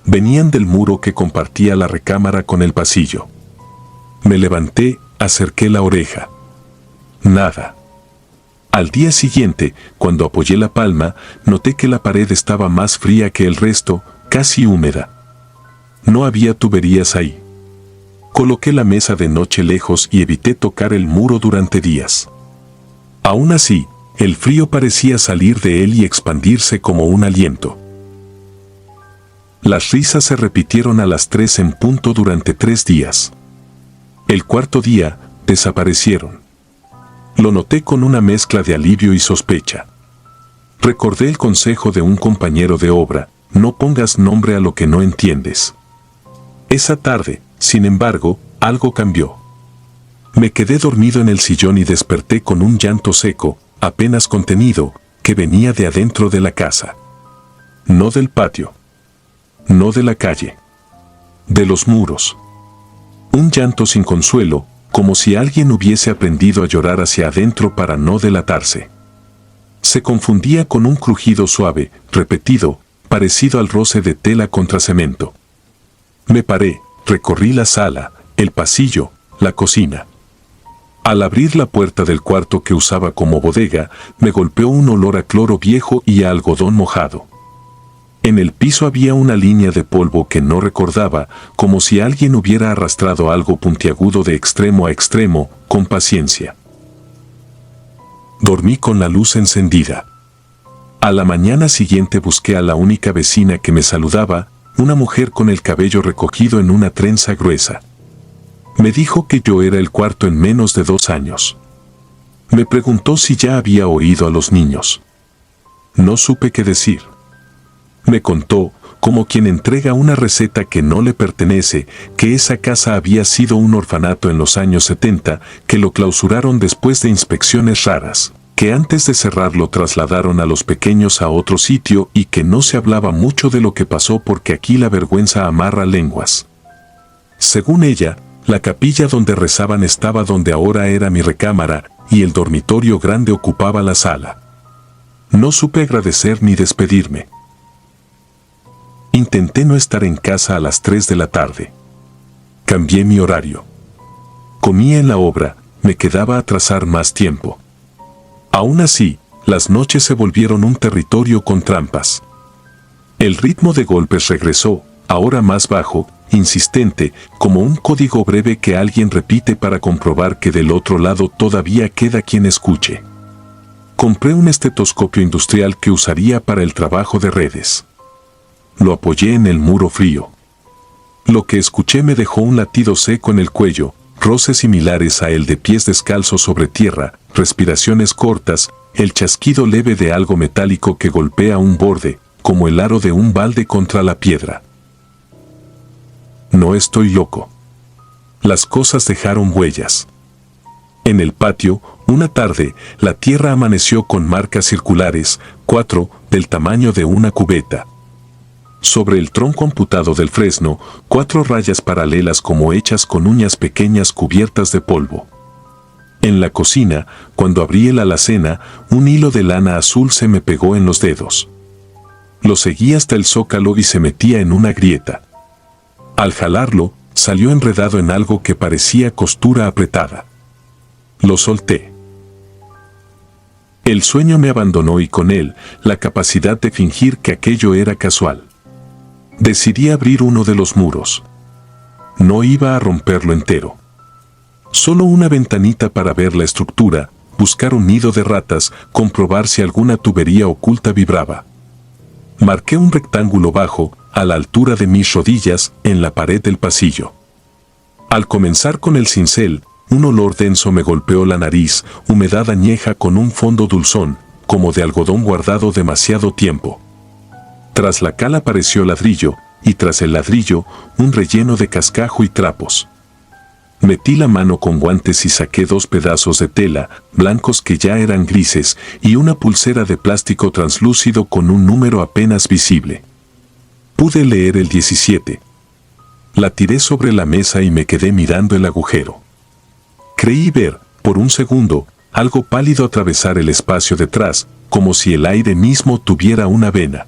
Venían del muro que compartía la recámara con el pasillo. Me levanté, acerqué la oreja. Nada. Al día siguiente, cuando apoyé la palma, noté que la pared estaba más fría que el resto, casi húmeda. No había tuberías ahí. Coloqué la mesa de noche lejos y evité tocar el muro durante días. Aún así, el frío parecía salir de él y expandirse como un aliento. Las risas se repitieron a las 3 en punto durante 3 días. El cuarto día, desaparecieron. Lo noté con una mezcla de alivio y sospecha. Recordé el consejo de un compañero de obra, no pongas nombre a lo que no entiendes. Esa tarde, sin embargo, algo cambió. Me quedé dormido en el sillón y desperté con un llanto seco, apenas contenido, que venía de adentro de la casa. No del patio. No de la calle. De los muros. Un llanto sin consuelo, como si alguien hubiese aprendido a llorar hacia adentro para no delatarse. Se confundía con un crujido suave, repetido, parecido al roce de tela contra cemento. Me paré, recorrí la sala, el pasillo, la cocina. Al abrir la puerta del cuarto que usaba como bodega, me golpeó un olor a cloro viejo y a algodón mojado. En el piso había una línea de polvo que no recordaba, como si alguien hubiera arrastrado algo puntiagudo de extremo a extremo, con paciencia. Dormí con la luz encendida. A la mañana siguiente busqué a la única vecina que me saludaba, una mujer con el cabello recogido en una trenza gruesa. Me dijo que yo era el cuarto en menos de 2 años. Me preguntó si ya había oído a los niños. No supe qué decir. Me contó, como quien entrega una receta que no le pertenece, que esa casa había sido un orfanato en los años 70, que lo clausuraron después de inspecciones raras, que antes de cerrarlo trasladaron a los pequeños a otro sitio y que no se hablaba mucho de lo que pasó porque aquí la vergüenza amarra lenguas. Según ella, la capilla donde rezaban estaba donde ahora era mi recámara y el dormitorio grande ocupaba la sala. No supe agradecer ni despedirme. Intenté no estar en casa a las 3 de la tarde. Cambié mi horario. Comía en la obra, me quedaba a trazar más tiempo. Aún así, las noches se volvieron un territorio con trampas. El ritmo de golpes regresó, ahora más bajo, insistente, como un código breve que alguien repite para comprobar que del otro lado todavía queda quien escuche. Compré un estetoscopio industrial que usaría para el trabajo de redes. Lo apoyé en el muro frío. Lo que escuché me dejó un latido seco en el cuello, roces similares a el de pies descalzos sobre tierra, respiraciones cortas, el chasquido leve de algo metálico que golpea un borde, como el aro de un balde contra la piedra. No estoy loco. Las cosas dejaron huellas. En el patio, una tarde, la tierra amaneció con marcas circulares, 4, del tamaño de una cubeta. Sobre el tronco amputado del fresno, 4 rayas paralelas como hechas con uñas pequeñas cubiertas de polvo. En la cocina, cuando abrí la alacena, un hilo de lana azul se me pegó en los dedos. Lo seguí hasta el zócalo y se metía en una grieta. Al jalarlo, salió enredado en algo que parecía costura apretada. Lo solté. El sueño me abandonó y con él, la capacidad de fingir que aquello era casual. Decidí abrir uno de los muros. No iba a romperlo entero. Solo una ventanita para ver la estructura, buscar un nido de ratas, comprobar si alguna tubería oculta vibraba. Marqué un rectángulo bajo, a la altura de mis rodillas, en la pared del pasillo. Al comenzar con el cincel, un olor denso me golpeó la nariz, humedad añeja con un fondo dulzón, como de algodón guardado demasiado tiempo. Tras la cal apareció ladrillo, y tras el ladrillo, un relleno de cascajo y trapos. Metí la mano con guantes y saqué 2 pedazos de tela, blancos que ya eran grises, y una pulsera de plástico translúcido con un número apenas visible. Pude leer el 17. La tiré sobre la mesa y me quedé mirando el agujero. Creí ver, por un segundo, algo pálido atravesar el espacio detrás, como si el aire mismo tuviera una vena.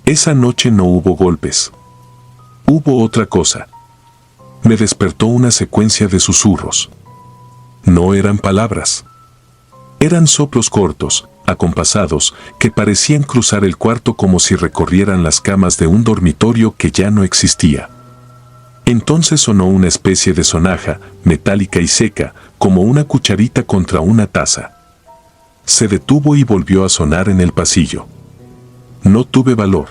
Esa noche no hubo golpes. Hubo otra cosa. Me despertó una secuencia de susurros. No eran palabras. Eran soplos cortos, acompasados, que parecían cruzar el cuarto como si recorrieran las camas de un dormitorio que ya no existía. Entonces sonó una especie de sonaja, metálica y seca, como una cucharita contra una taza. Se detuvo y volvió a sonar en el pasillo. No tuve valor.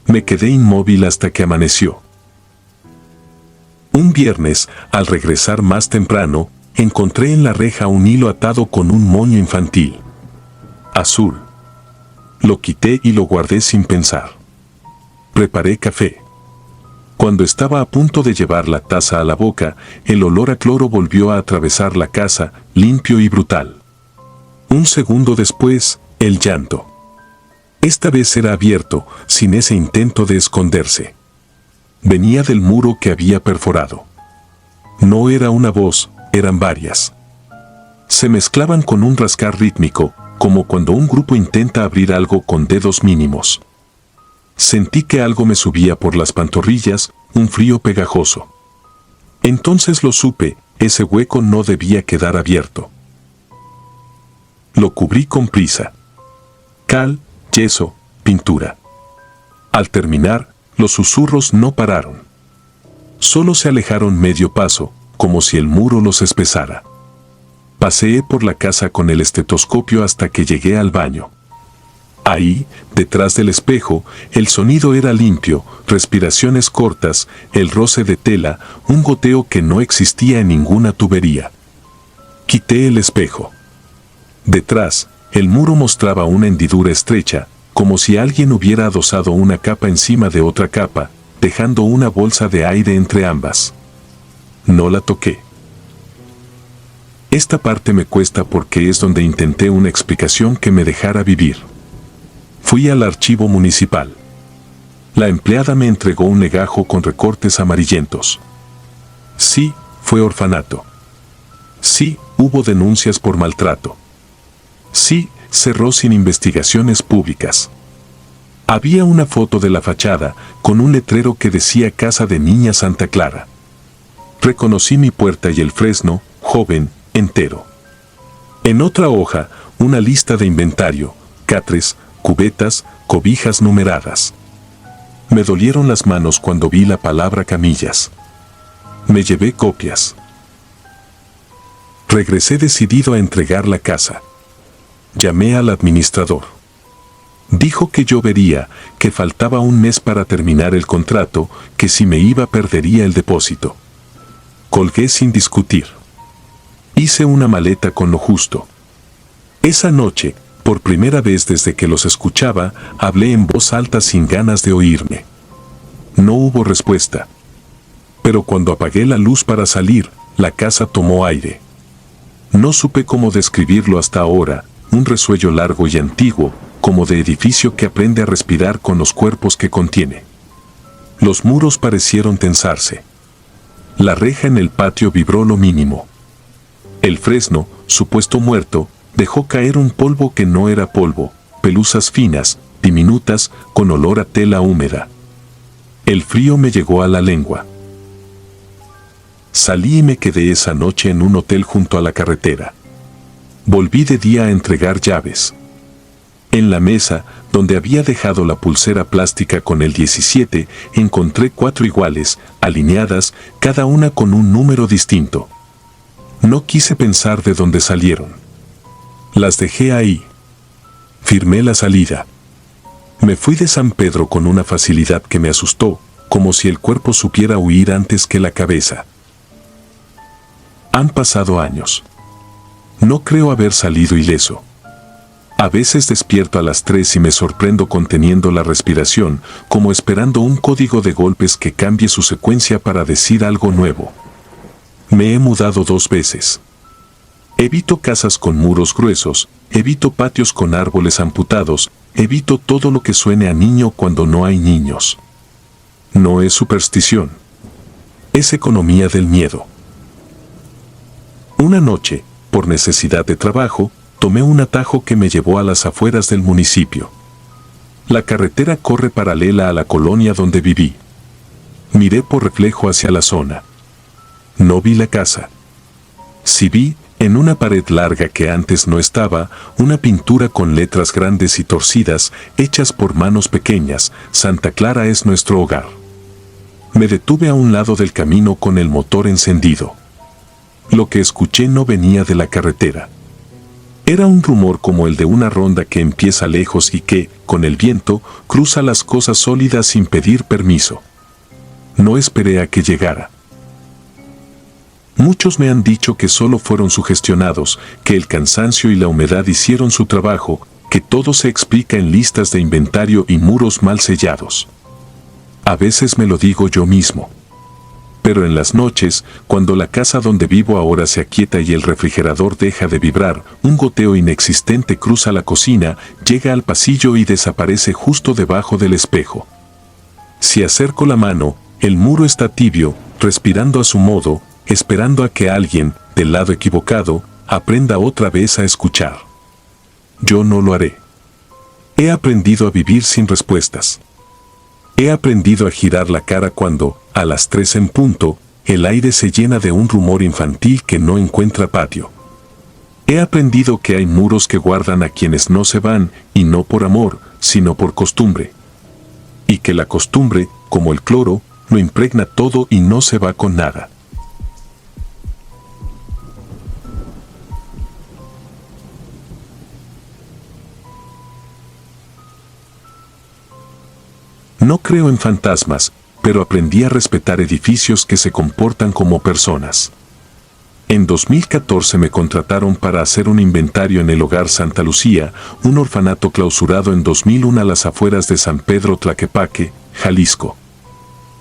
Me quedé inmóvil hasta que amaneció. Un viernes, al regresar más temprano, encontré en la reja un hilo atado con un moño infantil. Azul. Lo quité y lo guardé sin pensar. Preparé café. Cuando estaba a punto de llevar la taza a la boca, el olor a cloro volvió a atravesar la casa, limpio y brutal. Un segundo después, el llanto. Esta vez era abierto, sin ese intento de esconderse. Venía del muro que había perforado. No era una voz, eran varias. Se mezclaban con un rascar rítmico, como cuando un grupo intenta abrir algo con dedos mínimos. Sentí que algo me subía por las pantorrillas, un frío pegajoso. Entonces lo supe, ese hueco no debía quedar abierto. Lo cubrí con prisa. Cal, yeso, pintura. Al terminar, los susurros no pararon. Solo se alejaron medio paso, como si el muro los espesara. Paseé por la casa con el estetoscopio hasta que llegué al baño. Ahí, detrás del espejo, el sonido era limpio, respiraciones cortas, el roce de tela, un goteo que no existía en ninguna tubería. Quité el espejo. Detrás, el muro mostraba una hendidura estrecha, como si alguien hubiera adosado una capa encima de otra capa, dejando una bolsa de aire entre ambas. No la toqué. Esta parte me cuesta porque es donde intenté una explicación que me dejara vivir. Fui al archivo municipal. La empleada me entregó un legajo con recortes amarillentos. Sí, fue orfanato. Sí, hubo denuncias por maltrato. Sí, cerró sin investigaciones públicas. Había una foto de la fachada con un letrero que decía Casa de Niña Santa Clara. Reconocí mi puerta y el fresno, joven, entero. En otra hoja, una lista de inventario, catres, cubetas, cobijas numeradas. Me dolieron las manos cuando vi la palabra camillas. Me llevé copias. Regresé decidido a entregar la casa. Llamé al administrador. Dijo que yo vería, que faltaba un mes para terminar el contrato, que si me iba perdería el depósito. Colgué sin discutir. Hice una maleta con lo justo. Esa noche, por primera vez desde que los escuchaba, hablé en voz alta sin ganas de oírme. No hubo respuesta. Pero cuando apagué la luz para salir, la casa tomó aire. No supe cómo describirlo hasta ahora, un resuello largo y antiguo, como de edificio que aprende a respirar con los cuerpos que contiene. Los muros parecieron tensarse. La reja en el patio vibró lo mínimo. El fresno, supuesto muerto, dejó caer un polvo que no era polvo, pelusas finas, diminutas, con olor a tela húmeda. El frío me llegó a la lengua. Salí y me quedé esa noche en un hotel junto a la carretera. Volví de día a entregar llaves. En la mesa, donde había dejado la pulsera plástica con el 17, encontré 4 iguales, alineadas, cada una con un número distinto. No quise pensar de dónde salieron. Las dejé ahí. Firmé la salida. Me fui de San Pedro con una facilidad que me asustó, como si el cuerpo supiera huir antes que la cabeza. Han pasado años. No creo haber salido ileso. A veces despierto a las 3 y me sorprendo conteniendo la respiración, como esperando un código de golpes que cambie su secuencia para decir algo nuevo. Me he mudado 2 veces. Evito casas con muros gruesos, evito patios con árboles amputados, evito todo lo que suene a niño cuando no hay niños. No es superstición. Es economía del miedo. Una noche, por necesidad de trabajo, tomé un atajo que me llevó a las afueras del municipio. La carretera corre paralela a la colonia donde viví. Miré por reflejo hacia la zona. No vi la casa. Sí vi, en una pared larga que antes no estaba, una pintura con letras grandes y torcidas, hechas por manos pequeñas: Santa Clara es nuestro hogar. Me detuve a un lado del camino con el motor encendido. Lo que escuché no venía de la carretera. Era un rumor como el de una ronda que empieza lejos y que, con el viento, cruza las cosas sólidas sin pedir permiso. No esperé a que llegara. Muchos me han dicho que solo fueron sugestionados, que el cansancio y la humedad hicieron su trabajo, que todo se explica en listas de inventario y muros mal sellados. A veces me lo digo yo mismo. Pero en las noches, cuando la casa donde vivo ahora se aquieta y el refrigerador deja de vibrar, un goteo inexistente cruza la cocina, llega al pasillo y desaparece justo debajo del espejo. Si acerco la mano, el muro está tibio, respirando a su modo, esperando a que alguien, del lado equivocado, aprenda otra vez a escuchar. Yo no lo haré. He aprendido a vivir sin respuestas. He aprendido a girar la cara cuando, a las 3 en punto, el aire se llena de un rumor infantil que no encuentra patio. He aprendido que hay muros que guardan a quienes no se van, y no por amor, sino por costumbre. Y que la costumbre, como el cloro, lo impregna todo y no se va con nada. No creo en fantasmas, pero aprendí a respetar edificios que se comportan como personas. En 2014 me contrataron para hacer un inventario en el Hogar Santa Lucía, un orfanato clausurado en 2001 a las afueras de San Pedro Tlaquepaque, Jalisco.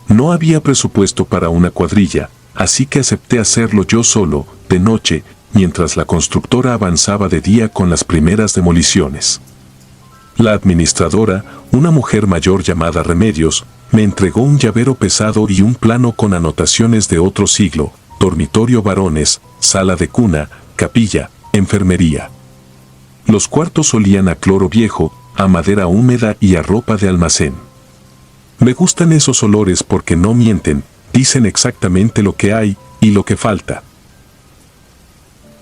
No había presupuesto para una cuadrilla, así que acepté hacerlo yo solo, de noche, mientras la constructora avanzaba de día con las primeras demoliciones. La administradora, una mujer mayor llamada Remedios, me entregó un llavero pesado y un plano con anotaciones de otro siglo: dormitorio varones, sala de cuna, capilla, enfermería. Los cuartos olían a cloro viejo, a madera húmeda y a ropa de almacén. Me gustan esos olores porque no mienten, dicen exactamente lo que hay y lo que falta.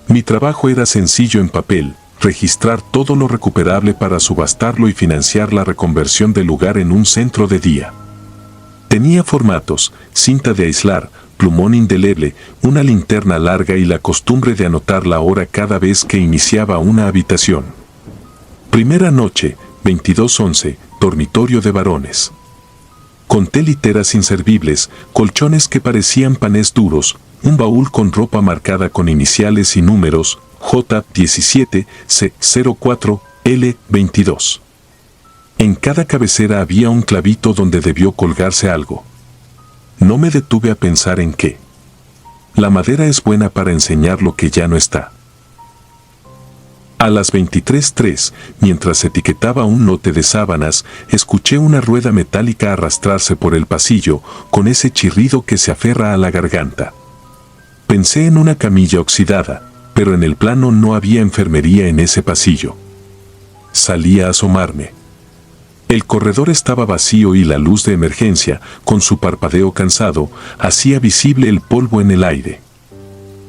Mi trabajo era sencillo en papel: registrar todo lo recuperable para subastarlo y financiar la reconversión del lugar en un centro de día. Tenía formatos, cinta de aislar, plumón indeleble, una linterna larga y la costumbre de anotar la hora cada vez que iniciaba una habitación. Primera noche, 22:11, dormitorio de varones. Conté literas inservibles, colchones que parecían panés duros, un baúl con ropa marcada con iniciales y números: J17, C04, L22. En cada cabecera había un clavito donde debió colgarse algo. No me detuve a pensar en qué. La madera es buena para enseñar lo que ya no está. A las 23:03, mientras etiquetaba un lote de sábanas, escuché una rueda metálica arrastrarse por el pasillo, con ese chirrido que se aferra a la garganta. Pensé en una camilla oxidada, pero en el plano no había enfermería en ese pasillo. Salí a asomarme. El corredor estaba vacío y la luz de emergencia, con su parpadeo cansado, hacía visible el polvo en el aire.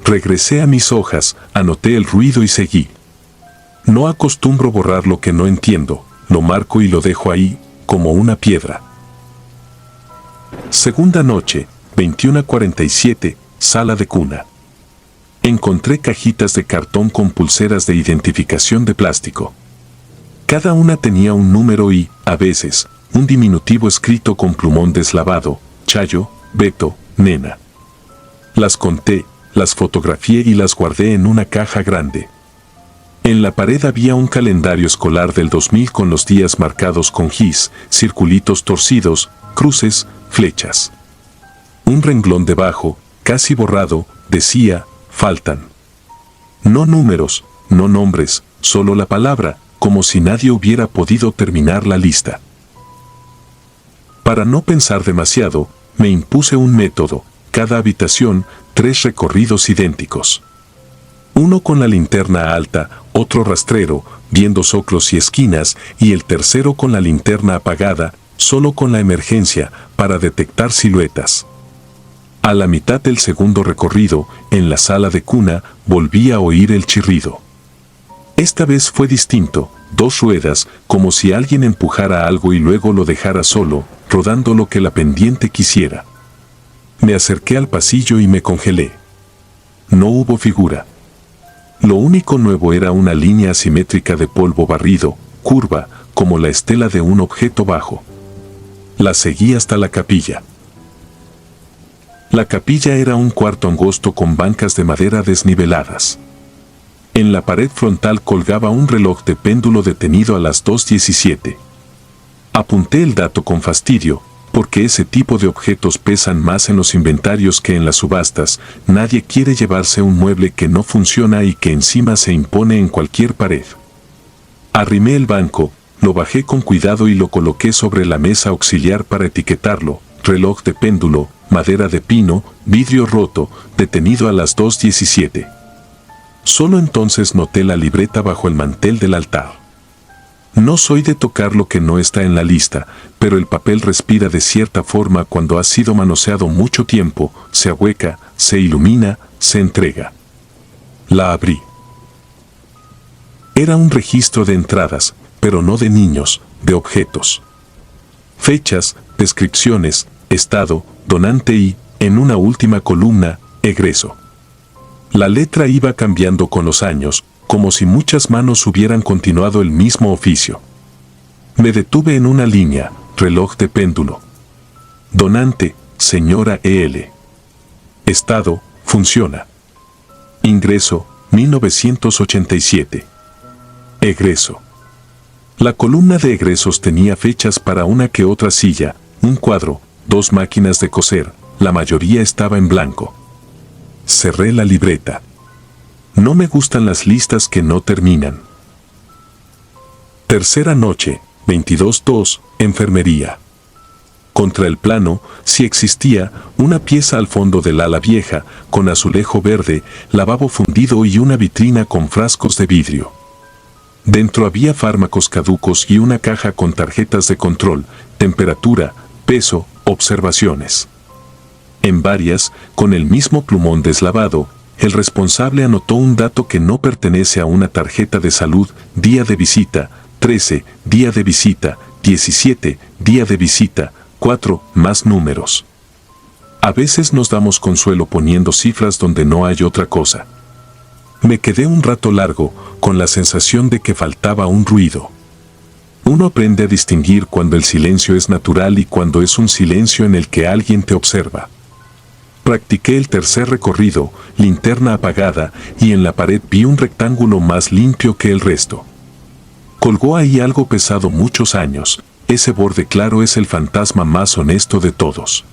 Regresé a mis hojas, anoté el ruido y seguí. No acostumbro borrar lo que no entiendo, lo marco y lo dejo ahí, como una piedra. Segunda noche, 21:47, sala de cuna. Encontré cajitas de cartón con pulseras de identificación de plástico. Cada una tenía un número y, a veces, un diminutivo escrito con plumón deslavado: Chayo, Beto, Nena. Las conté, las fotografié y las guardé en una caja grande. En la pared había un calendario escolar del 2000 con los días marcados con gis, circulitos torcidos, cruces, flechas. Un renglón debajo, casi borrado, decía: faltan. No números, no nombres, solo la palabra, como si nadie hubiera podido terminar la lista. Para no pensar demasiado, me impuse un método: cada habitación, 3 recorridos idénticos. Uno con la linterna alta, otro rastrero, viendo zoclos y esquinas, y el tercero con la linterna apagada, solo con la emergencia, para detectar siluetas. A la mitad del segundo recorrido, en la sala de cuna, volví a oír el chirrido. Esta vez fue distinto: 2 ruedas, como si alguien empujara algo y luego lo dejara solo, rodando lo que la pendiente quisiera. Me acerqué al pasillo y me congelé. No hubo figura. Lo único nuevo era una línea asimétrica de polvo barrido, curva, como la estela de un objeto bajo. La seguí hasta la capilla. La capilla era un cuarto angosto con bancas de madera desniveladas. En la pared frontal colgaba un reloj de péndulo detenido a las 2:17. Apunté el dato con fastidio, porque ese tipo de objetos pesan más en los inventarios que en las subastas. Nadie quiere llevarse un mueble que no funciona y que encima se impone en cualquier pared. Arrimé el banco, lo bajé con cuidado y lo coloqué sobre la mesa auxiliar para etiquetarlo: reloj de péndulo, madera de pino, vidrio roto, detenido a las 2:17. Solo entonces noté la libreta bajo el mantel del altar. No soy de tocar lo que no está en la lista, pero el papel respira de cierta forma cuando ha sido manoseado mucho tiempo: se ahueca, se ilumina, se entrega. La abrí. Era un registro de entradas, pero no de niños, de objetos. Fechas, descripciones, estado, donante y, en una última columna, egreso. La letra iba cambiando con los años, como si muchas manos hubieran continuado el mismo oficio. Me detuve en una línea, reloj de péndulo. Donante, señora E.L. Estado, funciona. Ingreso, 1987. Egreso. La columna de egresos tenía fechas para una que otra silla, un cuadro, 2 máquinas de coser, la mayoría estaba en blanco. Cerré la libreta. No me gustan las listas que no terminan. Tercera noche, 22-2, enfermería. Contra el plano, si existía, una pieza al fondo del ala vieja, con azulejo verde, lavabo fundido y una vitrina con frascos de vidrio. Dentro había fármacos caducos y una caja con tarjetas de control, temperatura, peso, observaciones. En varias, con el mismo plumón deslavado, el responsable anotó un dato que no pertenece a una tarjeta de salud: día de visita, 13, día de visita, 17, día de visita, 4, más números. A veces nos damos consuelo poniendo cifras donde no hay otra cosa. Me quedé un rato largo, con la sensación de que faltaba un ruido. Uno aprende a distinguir cuando el silencio es natural y cuando es un silencio en el que alguien te observa. Practiqué el tercer recorrido, linterna apagada, y en la pared vi un rectángulo más limpio que el resto. Colgó ahí algo pesado muchos años. Ese borde claro es el fantasma más honesto de todos.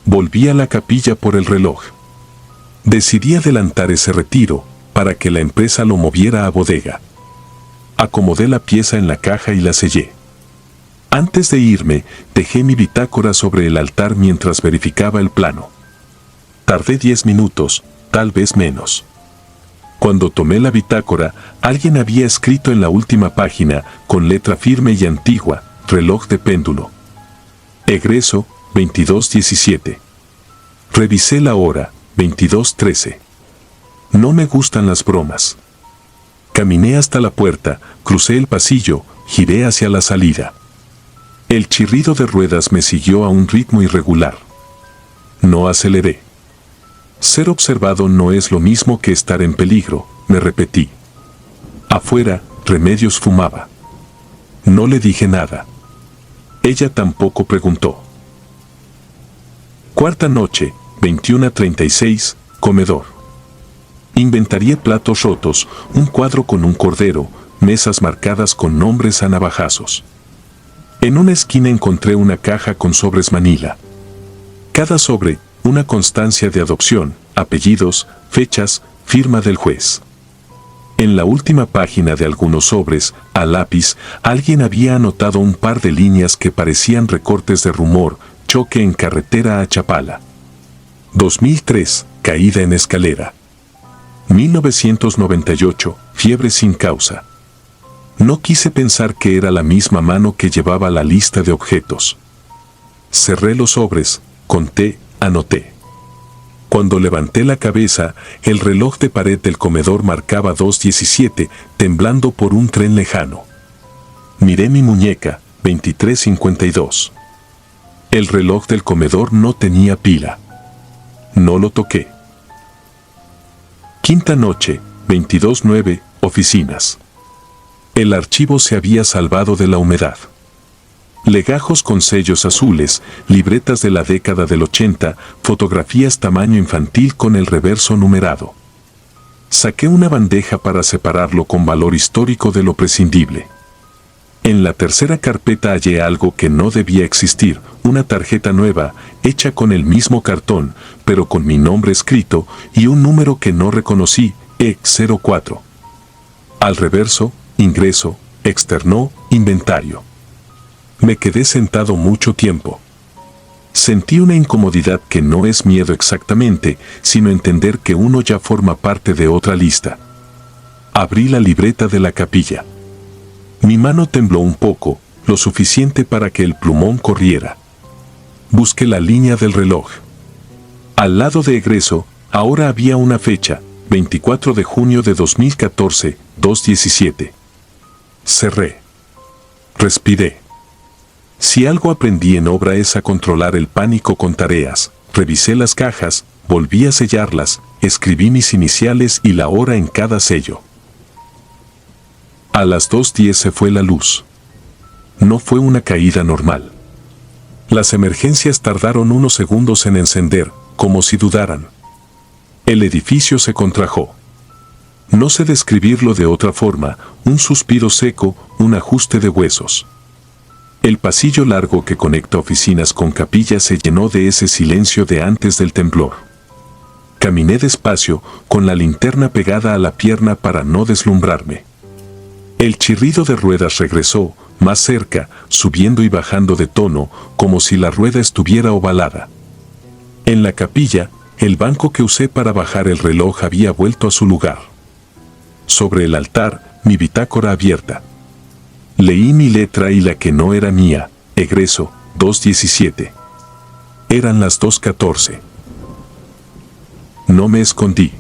Volví a la capilla por el reloj. Decidí adelantar ese retiro, para que la empresa lo moviera a bodega. Acomodé la pieza en la caja y la sellé. Antes de irme, dejé mi bitácora sobre el altar mientras verificaba el plano. Tardé 10 minutos, tal vez menos. Cuando tomé la bitácora, alguien había escrito en la última página, con letra firme y antigua, reloj de péndulo. Egreso, 22:17. Revisé la hora, 22:13. No me gustan las bromas. Caminé hasta la puerta, crucé el pasillo, giré hacia la salida. El chirrido de ruedas me siguió a un ritmo irregular. No aceleré. Ser observado no es lo mismo que estar en peligro, me repetí. Afuera, Remedios fumaba. No le dije nada. Ella tampoco preguntó. Cuarta noche, 21:36, comedor. Inventarié platos rotos, un cuadro con un cordero, mesas marcadas con nombres a navajazos. En una esquina encontré una caja con sobres manila. Cada sobre, una constancia de adopción, apellidos, fechas, firma del juez. En la última página de algunos sobres, a lápiz, alguien había anotado un par de líneas que parecían recortes de rumor: choque en carretera a Chapala. 2003, caída en escalera. 1998, fiebre sin causa. No quise pensar que era la misma mano que llevaba la lista de objetos. Cerré los sobres, conté, anoté. Cuando levanté la cabeza, el reloj de pared del comedor marcaba 2:17, temblando por un tren lejano. Miré mi muñeca, 23:52. El reloj del comedor no tenía pila. No lo toqué. Quinta noche, 22:09, oficinas. El archivo se había salvado de la humedad. Legajos con sellos azules, libretas de la década del 80, fotografías tamaño infantil con el reverso numerado. Saqué una bandeja para separarlo con valor histórico de lo prescindible. En la tercera carpeta hallé algo que no debía existir, una tarjeta nueva, hecha con el mismo cartón, pero con mi nombre escrito y un número que no reconocí, E04. Al reverso, ingreso, externó, inventario. Me quedé sentado mucho tiempo. Sentí una incomodidad que no es miedo exactamente, sino entender que uno ya forma parte de otra lista. Abrí la libreta de la capilla. Mi mano tembló un poco, lo suficiente para que el plumón corriera. Busqué la línea del reloj. Al lado de egreso, ahora había una fecha, 24 de junio de 2014, 2:17. Cerré. Respiré. Si algo aprendí en obra es a controlar el pánico con tareas. Revisé las cajas, volví a sellarlas, escribí mis iniciales y la hora en cada sello. A las 2:10 se fue la luz. No fue una caída normal. Las emergencias tardaron unos segundos en encender, como si dudaran. El edificio se contrajo. No sé describirlo de otra forma, un suspiro seco, un ajuste de huesos. El pasillo largo que conecta oficinas con capillas se llenó de ese silencio de antes del temblor. Caminé despacio, con la linterna pegada a la pierna para no deslumbrarme. El chirrido de ruedas regresó, más cerca, subiendo y bajando de tono, como si la rueda estuviera ovalada. En la capilla, el banco que usé para bajar el reloj había vuelto a su lugar. Sobre el altar, mi bitácora abierta. Leí mi letra y la que no era mía, egreso, 2:17. Eran las 2:14. No me escondí.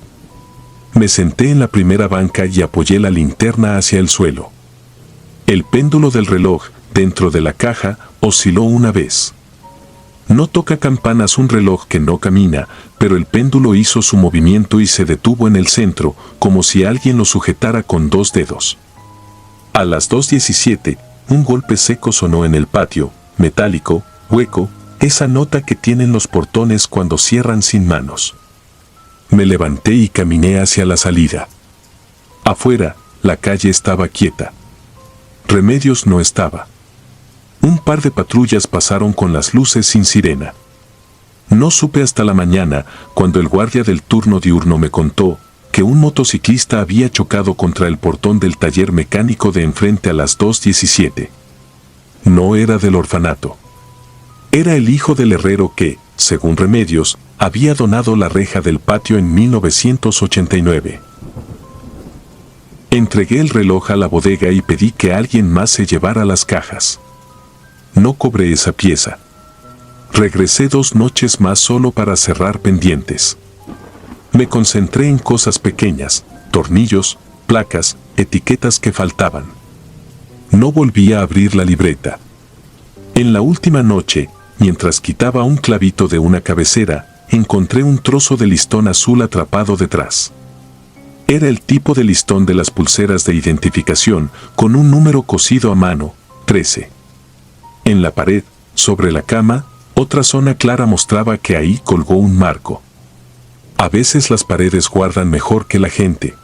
Me senté en la primera banca y apoyé la linterna hacia el suelo. El péndulo del reloj, dentro de la caja, osciló una vez. No toca campanas un reloj que no camina, pero el péndulo hizo su movimiento y se detuvo en el centro, como si alguien lo sujetara con 2 dedos. A las 2:17, un golpe seco sonó en el patio, metálico, hueco, esa nota que tienen los portones cuando cierran sin manos. Me levanté y caminé hacia la salida. Afuera, la calle estaba quieta. Remedios no estaba. Un par de patrullas pasaron con las luces sin sirena. No supe hasta la mañana, cuando el guardia del turno diurno me contó que un motociclista había chocado contra el portón del taller mecánico de enfrente a las 2:17. No era del orfanato. Era el hijo del herrero que, según Remedios, había donado la reja del patio en 1989. Entregué el reloj a la bodega y pedí que alguien más se llevara las cajas. No cobré esa pieza. Regresé 2 noches más solo para cerrar pendientes. Me concentré en cosas pequeñas, tornillos, placas, etiquetas que faltaban. No volví a abrir la libreta. En la última noche, mientras quitaba un clavito de una cabecera, encontré un trozo de listón azul atrapado detrás. Era el tipo de listón de las pulseras de identificación, con un número cosido a mano, 13. En la pared, sobre la cama, otra zona clara mostraba que ahí colgó un marco. A veces las paredes guardan mejor que la gente.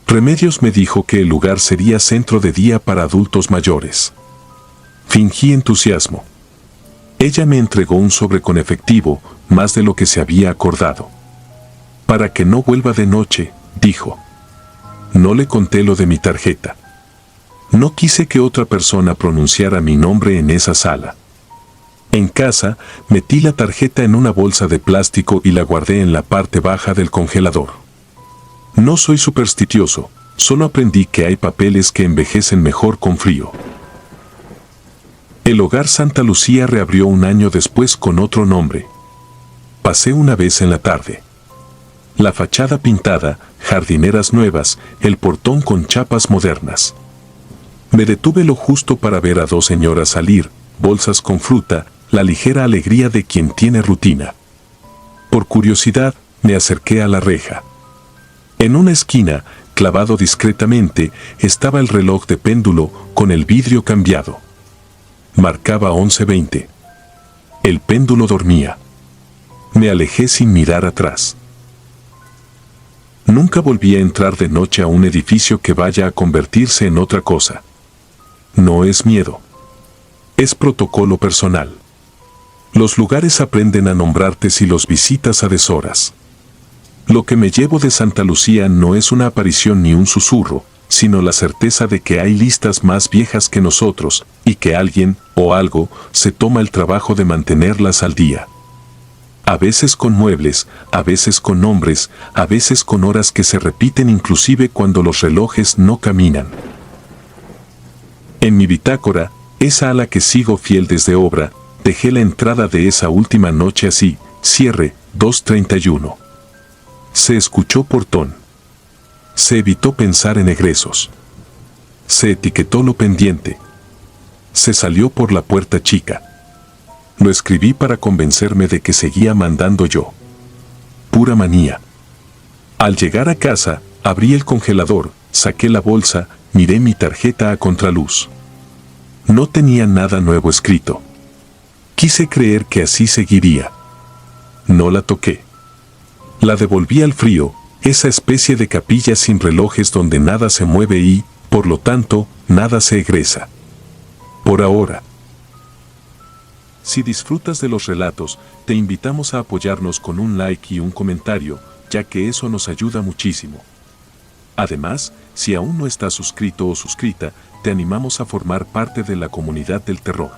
Remedios me dijo que el lugar sería centro de día para adultos mayores. Fingí entusiasmo. Ella me entregó un sobre con efectivo, más de lo que se había acordado. Para que no vuelva de noche, dijo. No le conté lo de mi tarjeta. No quise que otra persona pronunciara mi nombre en esa sala. En casa, metí la tarjeta en una bolsa de plástico y la guardé en la parte baja del congelador. No soy supersticioso, solo aprendí que hay papeles que envejecen mejor con frío. El Hogar Santa Lucía reabrió un año después con otro nombre. Pasé una vez en la tarde. La fachada pintada, jardineras nuevas, el portón con chapas modernas. Me detuve lo justo para ver a 2 señoras salir, bolsas con fruta, la ligera alegría de quien tiene rutina. Por curiosidad, me acerqué a la reja. En una esquina, clavado discretamente, estaba el reloj de péndulo con el vidrio cambiado. Marcaba 11:20. El péndulo dormía. Me alejé sin mirar atrás. Nunca volví a entrar de noche a un edificio que vaya a convertirse en otra cosa. No es miedo. Es protocolo personal. Los lugares aprenden a nombrarte si los visitas a deshoras. Lo que me llevo de Santa Lucía no es una aparición ni un susurro, sino la certeza de que hay listas más viejas que nosotros, y que alguien, o algo, se toma el trabajo de mantenerlas al día. A veces con muebles, a veces con nombres, a veces con horas que se repiten inclusive cuando los relojes no caminan. En mi bitácora, esa a la que sigo fiel desde obra, dejé la entrada de esa última noche así, cierre, 2:31. Se escuchó portón. Se evitó pensar en egresos. Se etiquetó lo pendiente. Se salió por la puerta chica. Lo escribí para convencerme de que seguía mandando yo. Pura manía. Al llegar a casa, abrí el congelador, saqué la bolsa, miré mi tarjeta a contraluz. No tenía nada nuevo escrito. Quise creer que así seguiría. No la toqué. La devolví al frío, esa especie de capilla sin relojes donde nada se mueve y, por lo tanto, nada se egresa. Por ahora. Si disfrutas de los relatos, te invitamos a apoyarnos con un like y un comentario, ya que eso nos ayuda muchísimo. Además, si aún no estás suscrito o suscrita, te animamos a formar parte de la comunidad del terror.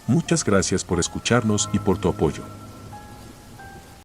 Muchas gracias por escucharnos y por tu apoyo.